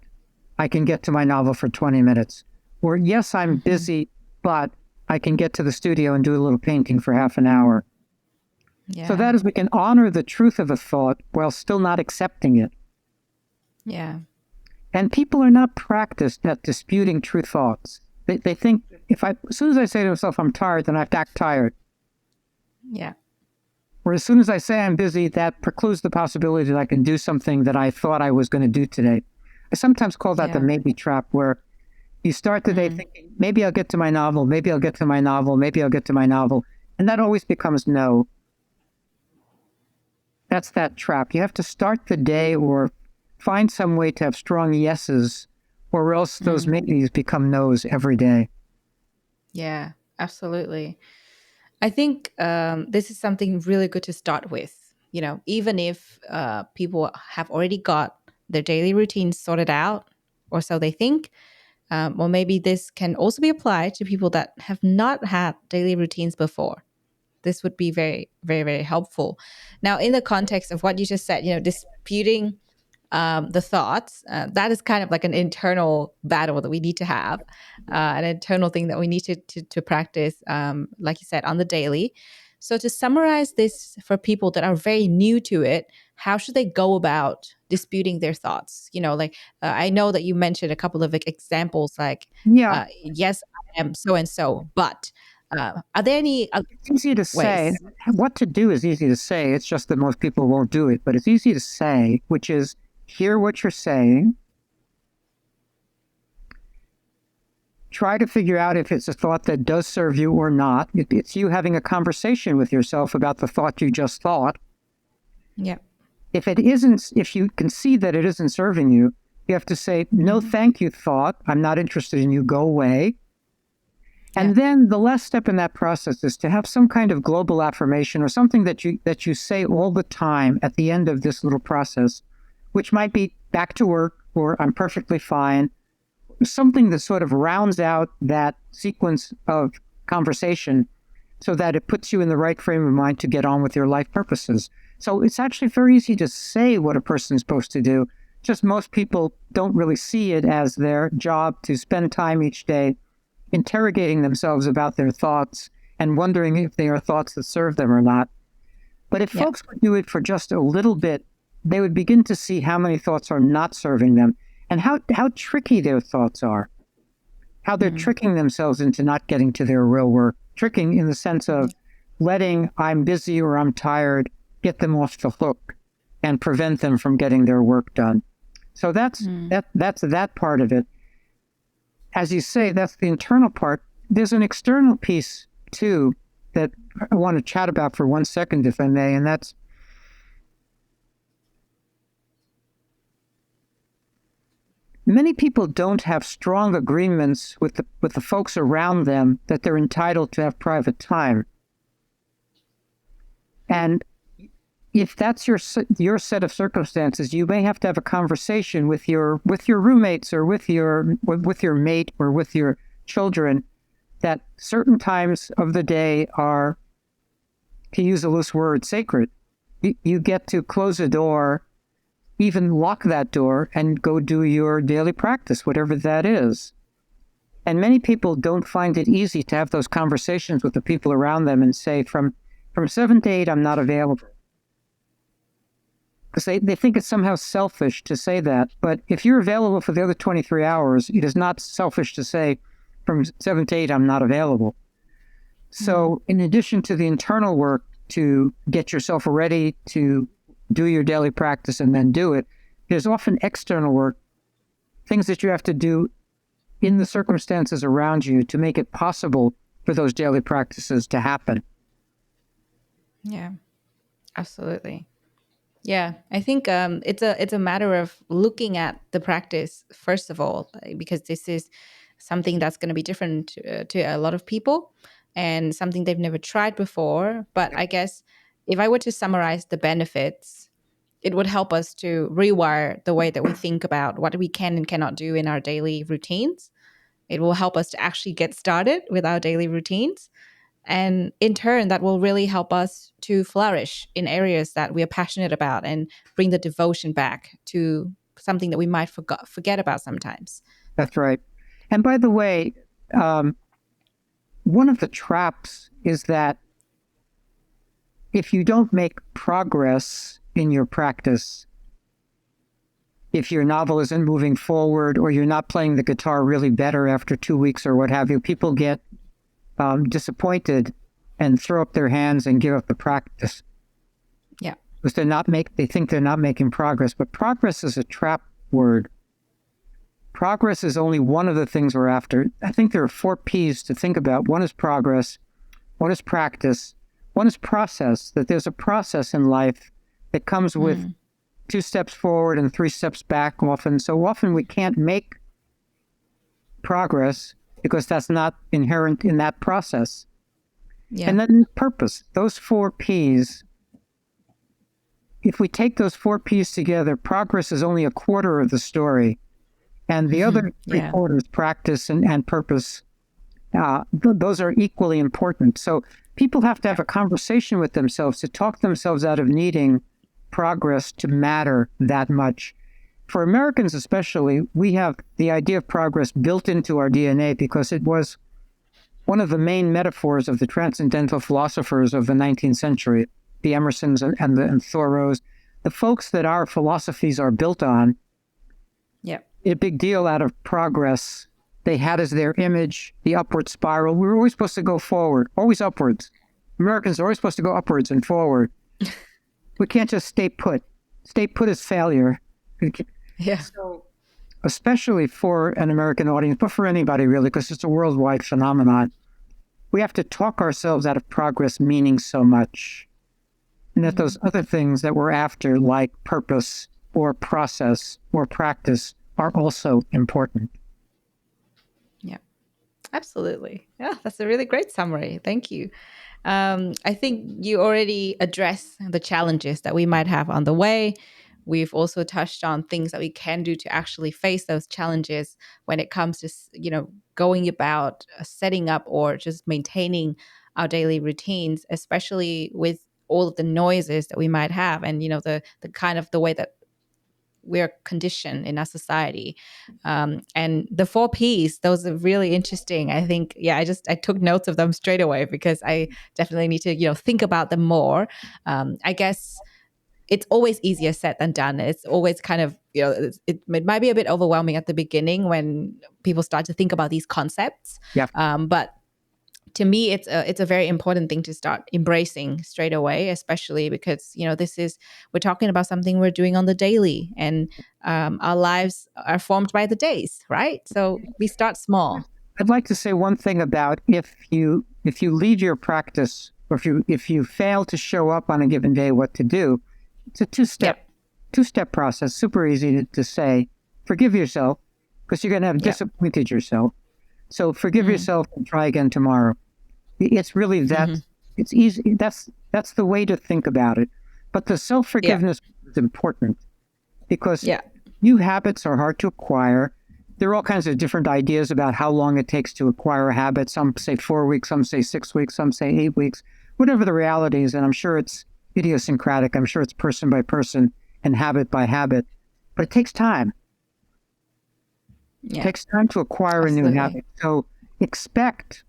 I can get to my novel for 20 minutes. Or yes, I'm busy, but I can get to the studio and do a little painting for half an hour. Yeah. So that is, we can honor the truth of a thought while still not accepting it. Yeah. And people are not practiced at disputing true thoughts. They think as soon as I say to myself, I'm tired, then I have to act tired. Yeah. Or as soon as I say I'm busy, that precludes the possibility that I can do something that I thought I was going to do today. I sometimes call that the maybe trap, where you start the day thinking, maybe I'll get to my novel, maybe I'll get to my novel, maybe I'll get to my novel. And that always becomes no. That's that trap. You have to start the day or find some way to have strong yeses, or else those maybes become no's every day. Yeah, absolutely. I think this is something really good to start with. Even if people have already got their daily routines sorted out, or so they think, or maybe this can also be applied to people that have not had daily routines before. This would be very, very, very helpful. Now, in the context of what you just said, disputing the thoughts, that is kind of like an internal battle that we need to have, an internal thing that we need to practice, like you said, on the daily. So to summarize this for people that are very new to it, how should they go about disputing their thoughts? I know that you mentioned a couple of examples like, yes, I am so-and-so, but are there any It's easy to say. ways? What to do is easy to say. It's just that most people won't do it. But it's easy to say, which is hear what you're saying. Try to figure out if it's a thought that does serve you or not. It's you having a conversation with yourself about the thought you just thought. Yeah. If it isn't, if you can see that it isn't serving you, you have to say, no, thank you, thought. I'm not interested in you. Go away. And then the last step in that process is to have some kind of global affirmation or something that you say all the time at the end of this little process, which might be back to work or I'm perfectly fine, something that sort of rounds out that sequence of conversation so that it puts you in the right frame of mind to get on with your life purposes. So it's actually very easy to say what a person's supposed to do. Just most people don't really see it as their job to spend time each day interrogating themselves about their thoughts and wondering if they are thoughts that serve them or not. But if folks would do it for just a little bit, they would begin to see how many thoughts are not serving them and how tricky their thoughts are, how they're tricking themselves into not getting to their real work, tricking in the sense of letting I'm busy or I'm tired get them off the hook and prevent them from getting their work done. So that's that part of it. As you say, that's the internal part. There's an external piece too that I want to chat about for 1 second, if I may, and that's many people don't have strong agreements with the folks around them that they're entitled to have private time. And if that's your set of circumstances, you may have to have a conversation with your roommates or with your mate or with your children that certain times of the day are, to use a loose word, sacred. You get to close a door, even lock that door, and go do your daily practice, whatever that is. And many people don't find it easy to have those conversations with the people around them and say, from 7 to 8, I'm not available. Because they think it's somehow selfish to say that. But if you're available for the other 23 hours, it is not selfish to say, from 7 to 8, I'm not available. So in addition to the internal work to get yourself ready to do your daily practice and then do it, there's often external work, things that you have to do in the circumstances around you to make it possible for those daily practices to happen. Yeah, absolutely. Yeah, I think it's a matter of looking at the practice first of all, because this is something that's going to be different to a lot of people and something they've never tried before. But I guess if I were to summarize the benefits, it would help us to rewire the way that we think about what we can and cannot do in our daily routines. It will help us to actually get started with our daily routines. And in turn, that will really help us to flourish in areas that we are passionate about and bring the devotion back to something that we might forget about sometimes. That's right. And by the way, one of the traps is that if you don't make progress in your practice, if your novel isn't moving forward or you're not playing the guitar really better after 2 weeks or what have you, people get disappointed and throw up their hands and give up the practice. Yeah. Because they think they're not making progress. But progress is a trap word. Progress is only one of the things we're after. I think there are 4 P's to think about. One is progress. One is practice. One is process, that there's a process in life that comes with 2 steps forward and 3 steps back often. So often we can't make progress because that's not inherent in that process. Yeah. And then purpose, those 4 P's, if we take those 4 P's together, progress is only a quarter of the story. And the other 3 quarters, practice and purpose, those are equally important. So people have to have a conversation with themselves to talk themselves out of needing progress to matter that much. For Americans especially, we have the idea of progress built into our DNA because it was one of the main metaphors of the transcendental philosophers of the 19th century, the Emersons and Thoreaus, the folks that our philosophies are built on. Yeah. A big deal out of progress. They had as their image the upward spiral. We were always supposed to go forward, always upwards. Americans are always supposed to go upwards and forward. We can't just stay put. Stay put is failure. Yeah. So, especially for an American audience, but for anybody really, because it's a worldwide phenomenon, we have to talk ourselves out of progress meaning so much. And that those other things that we're after, like purpose or process or practice, are also important. Yeah, absolutely. Yeah, that's a really great summary. Thank you. I think you already addressed the challenges that we might have on the way. We've also touched on things that we can do to actually face those challenges when it comes to, going about setting up or just maintaining our daily routines, especially with all of the noises that we might have, and the kind of the way that we're conditioned in our society. And the 4 Ps, those are really interesting. I think, I took notes of them straight away because I definitely need to, think about them more. I guess it's always easier said than done. It's always kind of, it might be a bit overwhelming at the beginning when people start to think about these concepts. Yeah. But to me, it's a very important thing to start embracing straight away, especially because we're talking about something we're doing on the daily, and our lives are formed by the days, right? So we start small. I'd like to say one thing about if you leave your practice, or if you fail to show up on a given day, what to do. It's a two-step process. Super easy to say. Forgive yourself, because you're going to have disappointed yourself. So forgive yourself and try again tomorrow. It's really that. It's easy. That's the way to think about it. But the self-forgiveness is important, because new habits are hard to acquire. There are all kinds of different ideas about how long it takes to acquire a habit. Some say 4 weeks, some say 6 weeks, some say 8 weeks, whatever the reality is. And I'm sure it's idiosyncratic. I'm sure it's person by person and habit by habit. But it takes time. It takes time to acquire a new habit. So expect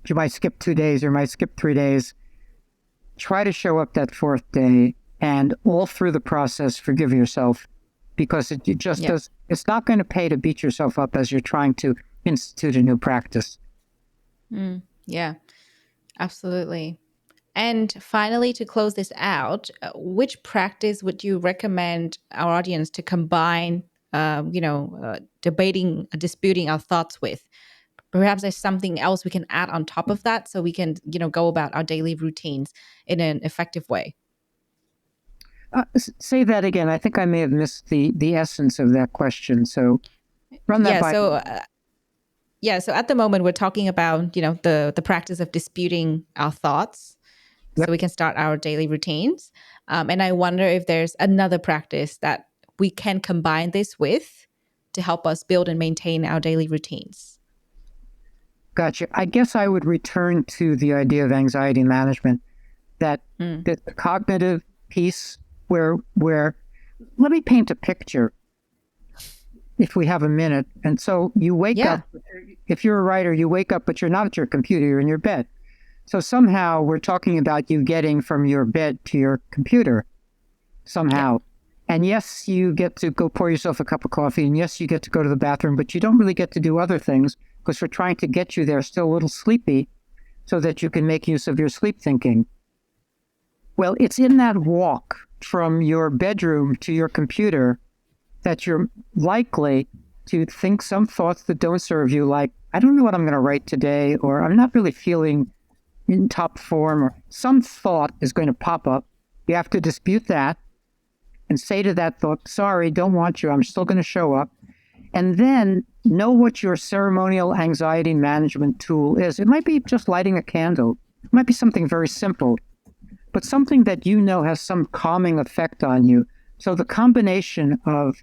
you might skip 2 days, you might skip 3 days. Try to show up that 4th day, and all through the process, forgive yourself, because it just does. It's not going to pay to beat yourself up as you're trying to institute a new practice. Yeah, absolutely. And finally, to close this out, which practice would you recommend our audience to combine, disputing our thoughts with? Perhaps there's something else we can add on top of that so we can, go about our daily routines in an effective way. Say that again. I think I may have missed the essence of that question. So run that by. So at the moment we're talking about, the practice of disputing our thoughts so we can start our daily routines. And I wonder if there's another practice that we can combine this with to help us build and maintain our daily routines. Gotcha. I guess I would return to the idea of anxiety management, that the cognitive piece where let me paint a picture if we have a minute. And so you wake up, if you're a writer, you wake up, but you're not at your computer, you're in your bed. So somehow we're talking about you getting from your bed to your computer somehow. And yes, you get to go pour yourself a cup of coffee, and yes, you get to go to the bathroom, but you don't really get to do other things, because we're trying to get you there still a little sleepy so that you can make use of your sleep thinking. Well, it's in that walk from your bedroom to your computer that you're likely to think some thoughts that don't serve you, like, I don't know what I'm going to write today, or I'm not really feeling in top form, or some thought is going to pop up. You have to dispute that and say to that thought, sorry, don't want you, I'm still going to show up. And then know what your ceremonial anxiety management tool is. It might be just lighting a candle. It might be something very simple, but something that has some calming effect on you. So the combination of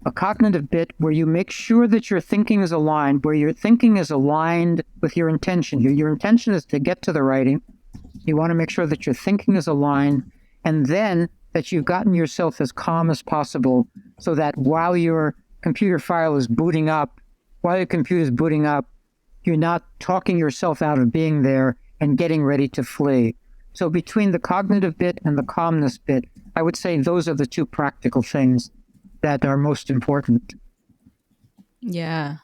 a cognitive bit where you make sure that your thinking is aligned, where your thinking is aligned with your intention. Your intention is to get to the writing. You want to make sure that your thinking is aligned, and then that you've gotten yourself as calm as possible, so that while your computer file is booting up, you're not talking yourself out of being there and getting ready to flee. So between the cognitive bit and the calmness bit, I would say those are the two practical things that are most important. Yeah.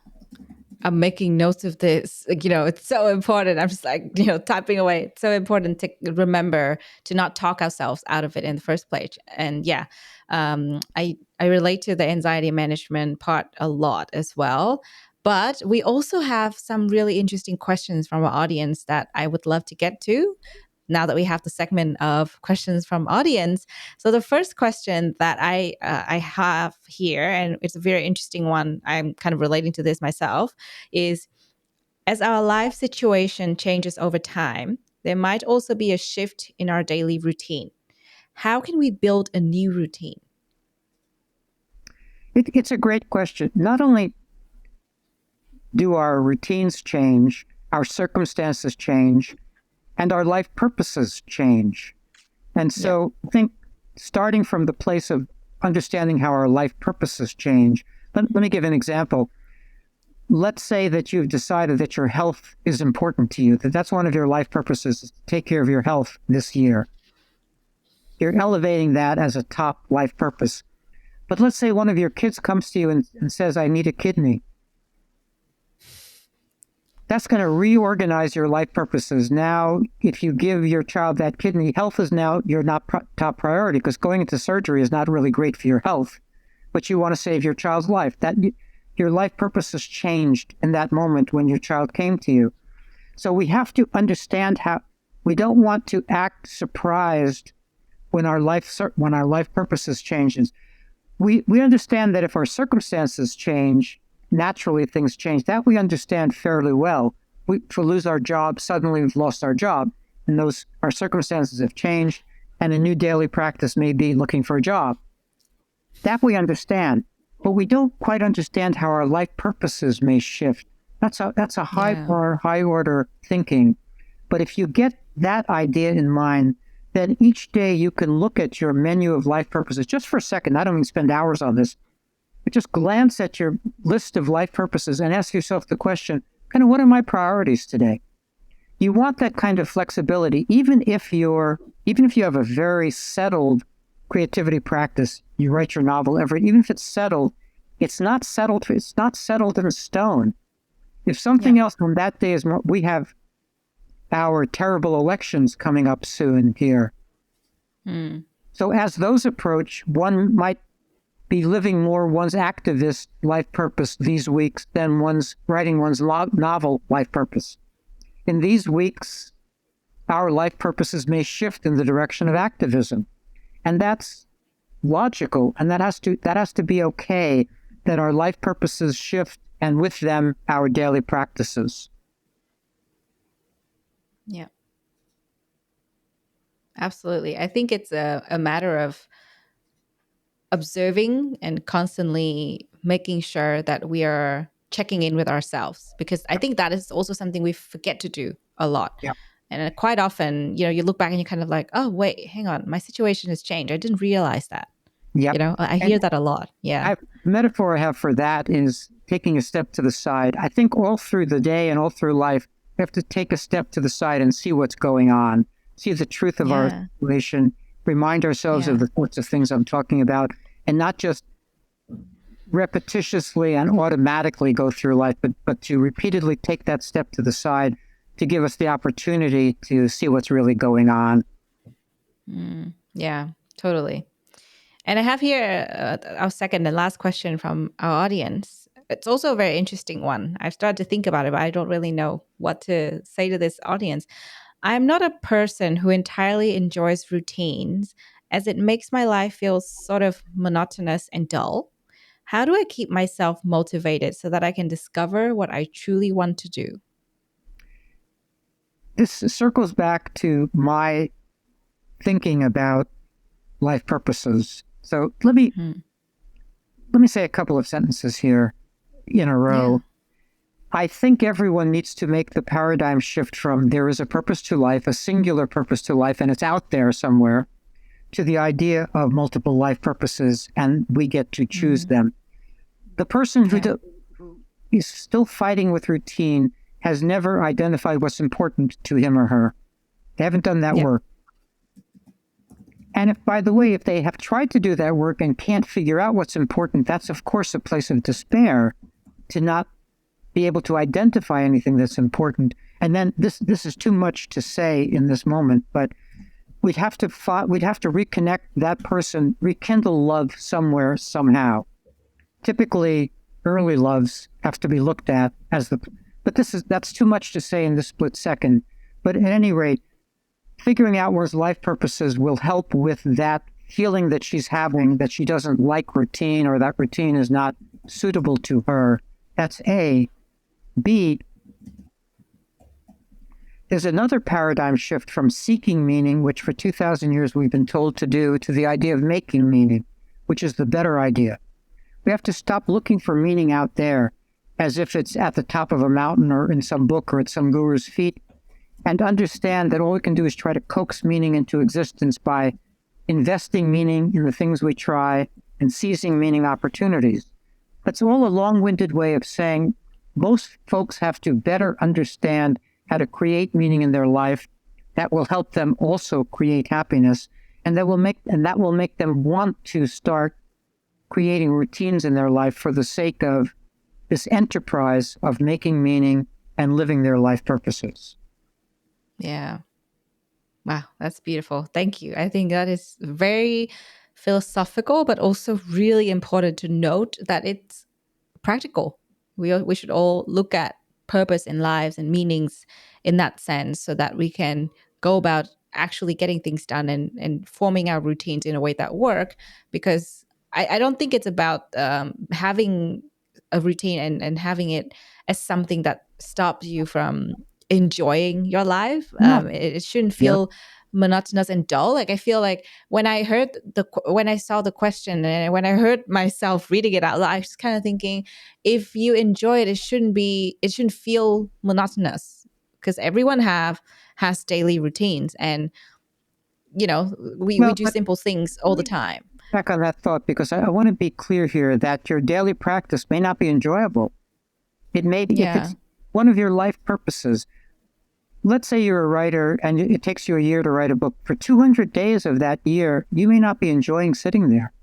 I'm making notes of this. It's so important. I'm just like, typing away. It's so important to remember to not talk ourselves out of it in the first place. And I relate to the anxiety management part a lot as well. But we also have some really interesting questions from our audience that I would love to get to now that we have the segment of questions from audience. So the first question that I have here, and it's a very interesting one, I'm kind of relating to this myself, is as our life situation changes over time, there might also be a shift in our daily routine. How can we build a new routine? It's a great question. Not only do our routines change, our circumstances change, and our life purposes change. And so I think starting from the place of understanding how our life purposes change, let me give an example. Let's say that you've decided that your health is important to you, that that's one of your life purposes, is to take care of your health this year. You're elevating that as a top life purpose. But let's say one of your kids comes to you and says, I need a kidney. That's going to reorganize your life purposes. Now, if you give your child that kidney, health is now your top priority, because going into surgery is not really great for your health, but you want to save your child's life. Your life purpose has changed in that moment when your child came to you. So we have to understand how we don't want to act surprised when our life purposes changes. We understand that if our circumstances change, naturally things change. That we understand fairly well. If we lose our job, suddenly we've lost our job, and our circumstances have changed, and a new daily practice may be looking for a job. That we understand, but we don't quite understand how our life purposes may shift. That's a high order thinking. But if you get that idea in mind, then each day you can look at your menu of life purposes just for a second. I don't mean spend hours on this, but just glance at your list of life purposes and ask yourself the question, kind of, what are my priorities today? You want that kind of flexibility, even if you have a very settled creativity practice. You write your novel even if it's settled, it's not settled in stone. If something else on that day is more, we have our terrible elections coming up soon here. So as those approach, one might be living more one's activist life purpose these weeks than writing one's novel life purpose. In these weeks, our life purposes may shift in the direction of activism. And that's logical, and that has to be okay, that our life purposes shift, and with them, our daily practices. Yeah. Absolutely. I think it's a matter of observing and constantly making sure that we are checking in with ourselves, because I think that is also something we forget to do a lot. Yeah. And quite often, you look back and you're kind of like, oh, wait, hang on, my situation has changed. I didn't realize that. Yep. I hear that a lot. Yeah. The metaphor I have for that is taking a step to the side. I think all through the day and all through life, we have to take a step to the side and see what's going on, see the truth of our situation, remind ourselves of the sorts of things I'm talking about, and not just repetitiously and automatically go through life, but to repeatedly take that step to the side to give us the opportunity to see what's really going on. Yeah, totally. And I have here our second and last question from our audience. It's also a very interesting one. I've started to think about it, but I don't really know what to say to this audience. I'm not a person who entirely enjoys routines, as it makes my life feel sort of monotonous and dull. How do I keep myself motivated so that I can discover what I truly want to do? This circles back to my thinking about life purposes. So let me say a couple of sentences here in a row. Yeah. I think everyone needs to make the paradigm shift from there is a purpose to life, a singular purpose to life, and it's out there somewhere, to the idea of multiple life purposes, and we get to choose them. The person who is still fighting with routine has never identified what's important to him or her. They haven't done that work. And if, by the way, if they have tried to do that work and can't figure out what's important, that's, of course, a place of despair, to not be able to identify anything that's important. And then this is too much to say in this moment, but we'd have to reconnect that person, rekindle love somewhere, somehow. Typically, early loves have to be looked at but that's too much to say in this split second. But at any rate, figuring out one's life purposes will help with that feeling that she's having, that she doesn't like routine, or that routine is not suitable to her. That's A. B, there's another paradigm shift from seeking meaning, which for 2,000 years we've been told to do, to the idea of making meaning, which is the better idea. We have to stop looking for meaning out there as if it's at the top of a mountain or in some book or at some guru's feet, and understand that all we can do is try to coax meaning into existence by investing meaning in the things we try and seizing meaning opportunities. That's all a long-winded way of saying most folks have to better understand how to create meaning in their life that will help them also create happiness, and that will make them want to start creating routines in their life for the sake of this enterprise of making meaning and living their life purposes. Yeah. Wow, that's beautiful. Thank you. I think that is very philosophical, but also really important to note that it's practical. We should all look at purpose in lives and meanings in that sense so that we can go about actually getting things done and forming our routines in a way that work. Because I don't think it's about having a routine and having it as something that stops you from enjoying your life. No. It shouldn't Yeah. feel monotonous and dull. Like I feel like when I saw the question and when I heard myself reading it out loud, I was kind of thinking, if you enjoy it, it shouldn't feel monotonous, because everyone has daily routines, and we Well, do simple things all the time. back on that thought, because I want to be clear here that your daily practice may not be enjoyable. It may be, if it's one of your life purposes. Let's say you're a writer and it takes you a year to write a book. For 200 days of that year, you may not be enjoying sitting there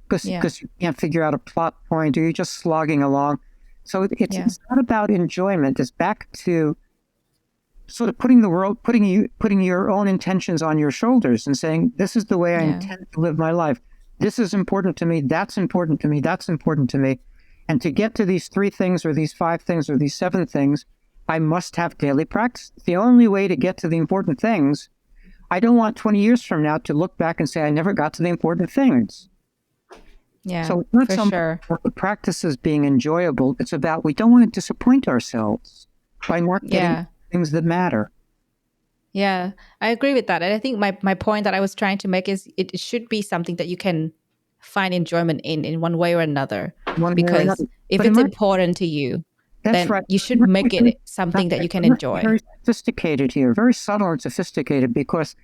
because you can't figure out a plot point, or you're just slogging along. So it's not about enjoyment. It's back to sort of putting your own intentions on your shoulders and saying, this is the way I intend to live my life. This is important to me. That's important to me. That's important to me. And to get to these 3 things or these 5 things or these 7 things, I must have daily practice. The only way to get to the important things, I don't want 20 years from now to look back and say, I never got to the important things. Yeah, so not for sure. The practice is being enjoyable. It's about, we don't want to disappoint ourselves by not getting things that matter. Yeah, I agree with that. And I think my point that I was trying to make is it should be something that you can find enjoyment in one way or another. Because if it's important to you, then you should make it something that you can enjoy. Very sophisticated here, very subtle and sophisticated, because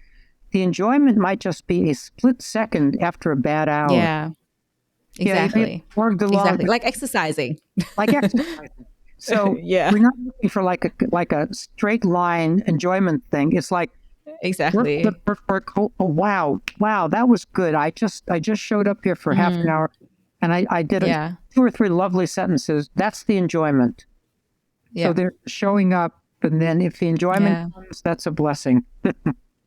the enjoyment might just be a split second after a bad hour. Yeah, exactly. Exactly, like exercising. Like exercising. So we're not looking for like a straight line enjoyment thing. It's like exactly. Oh, wow, that was good. I just showed up here for half an hour, and I did 2 or 3 lovely sentences. That's the enjoyment. So they're showing up, and then if the enjoyment comes, that's a blessing.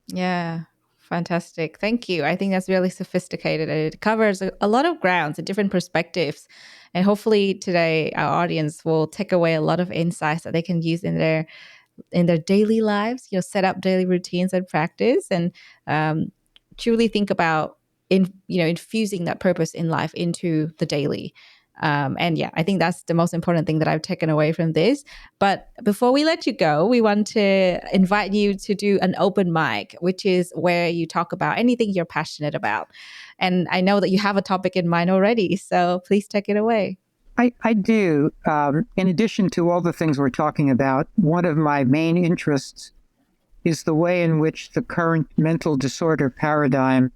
Yeah, fantastic. Thank you. I think that's really sophisticated, and it covers a lot of grounds and different perspectives. And hopefully today our audience will take away a lot of insights that they can use in their daily lives, set up daily routines and practice, and truly think about infusing that purpose in life into the daily. I think that's the most important thing that I've taken away from this. But before we let you go, we want to invite you to do an open mic, which is where you talk about anything you're passionate about. And I know that you have a topic in mind already, so please take it away. I do. In addition to all the things we're talking about, one of my main interests is the way in which the current mental disorder paradigm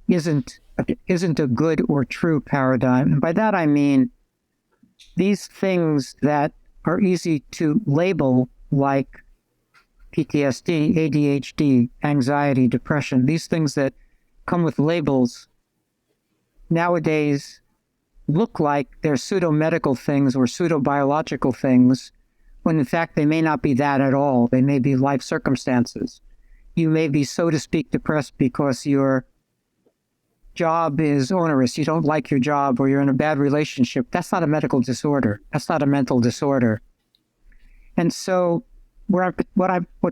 isn't a good or true paradigm. And by that I mean these things that are easy to label, like PTSD, ADHD, anxiety, depression, these things that come with labels, nowadays look like they're pseudo-medical things or pseudo-biological things, when in fact they may not be that at all. They may be life circumstances. You may be, so to speak, depressed because your job is onerous, you don't like your job, or you're in a bad relationship. That's not a medical disorder. That's not a mental disorder. And so what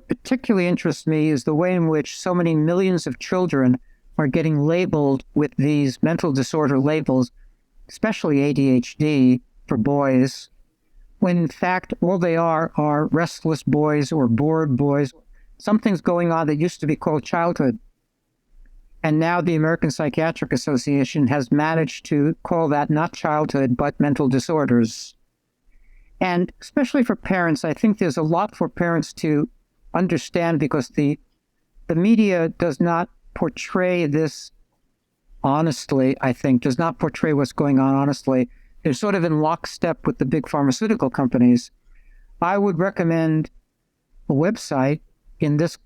particularly interests me is the way in which so many millions of children are getting labeled with these mental disorder labels, especially ADHD for boys, when in fact all they are restless boys or bored boys. Something's going on that used to be called childhood. And now the American Psychiatric Association has managed to call that not childhood, but mental disorders. And especially for parents, I think there's a lot for parents to understand because the media does not portray this honestly, I think, does not portray what's going on honestly. They're sort of in lockstep with the big pharmaceutical companies. I would recommend a website in this,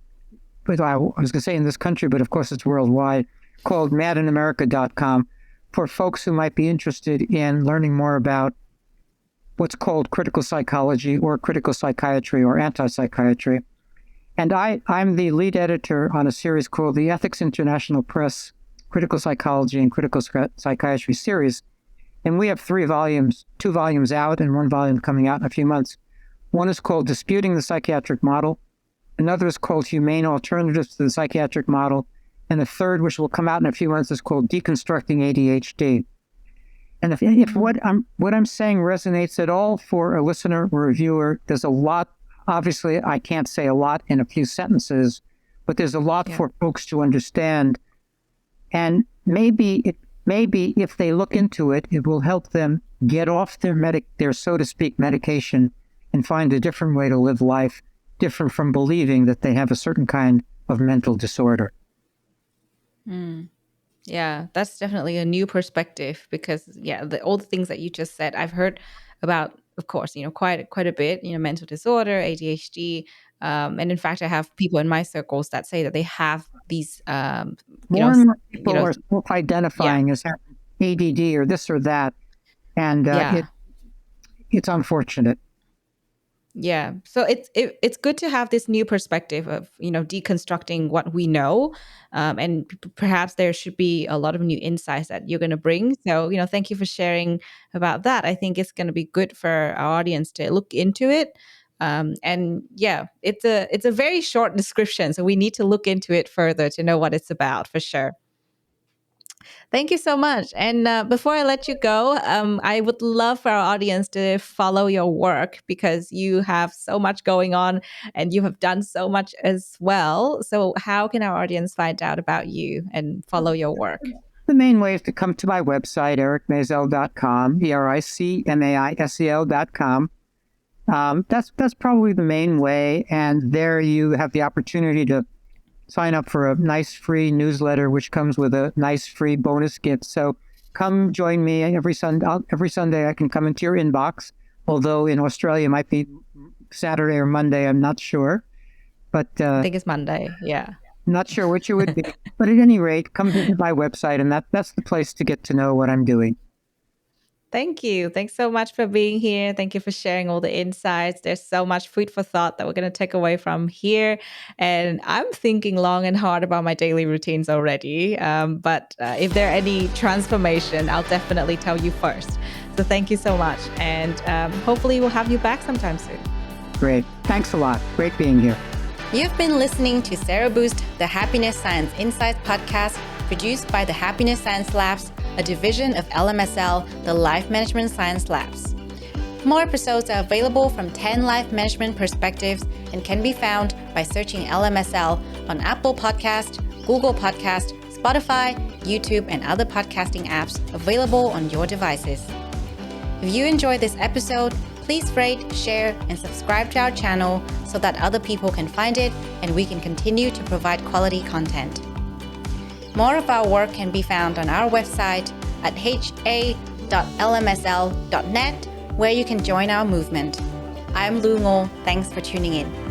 I was going to say in this country, but of course it's worldwide, called madinamerica.com for folks who might be interested in learning more about what's called critical psychology or critical psychiatry or anti-psychiatry. And I'm the lead editor on a series called the Ethics International Press Critical Psychology and Critical Psychiatry series. And we have 3 volumes, 2 volumes out and 1 volume coming out in a few months. One is called Disputing the Psychiatric Model. Another is called Humane Alternatives to the Psychiatric Model. And the third, which will come out in a few months, is called Deconstructing ADHD. And if what I'm saying resonates at all for a listener or a viewer, there's a lot. Obviously, I can't say a lot in a few sentences, but there's a lot for folks to understand. And maybe if they look into it, it will help them get off their so to speak medication and find a different way to live life, different from believing that they have a certain kind of mental disorder. Yeah, that's definitely a new perspective because all the things that you just said, I've heard about, of course, quite a bit, mental disorder, ADHD. And in fact, I have people in my circles that say that they have these, more and more people are self-identifying as having ADD or this or that. And it's unfortunate. Yeah. So it's good to have this new perspective of, deconstructing what we know. And perhaps there should be a lot of new insights that you're going to bring. So, thank you for sharing about that. I think it's going to be good for our audience to look into it. It's a very short description. So we need to look into it further to know what it's about for sure. Thank you so much. And before I let you go, I would love for our audience to follow your work because you have so much going on and you have done so much as well. So how can our audience find out about you and follow your work? The main way is to come to my website, ericmaisel.com, ericmaisel.com. That's probably the main way. And there you have the opportunity to sign up for a nice free newsletter, which comes with a nice free bonus gift. So come join me every Sunday. Every Sunday I can come into your inbox, although in Australia it might be Saturday or Monday. I'm not sure. But I think it's Monday. Yeah. Not sure which it would be. But at any rate, come visit my website, and that's the place to get to know what I'm doing. Thank you. Thanks so much for being here. Thank you for sharing all the insights. There's so much food for thought that we're going to take away from here. And I'm thinking long and hard about my daily routines already. But if there are any transformation, I'll definitely tell you first. So thank you so much. And hopefully we'll have you back sometime soon. Great. Thanks a lot. Great being here. You've been listening to Sero Boost, the Happiness Science Insights podcast, produced by the Happiness Science Labs, a division of LMSL, the Life Management Science Labs. More episodes are available from 10 life management perspectives and can be found by searching LMSL on Apple Podcast, Google Podcast, Spotify, YouTube, and other podcasting apps available on your devices. If you enjoyed this episode, please rate, share, and subscribe to our channel so that other people can find it and we can continue to provide quality content. More of our work can be found on our website at ha.lmsl.net, where you can join our movement. I'm Lu Ngo. Thanks for tuning in.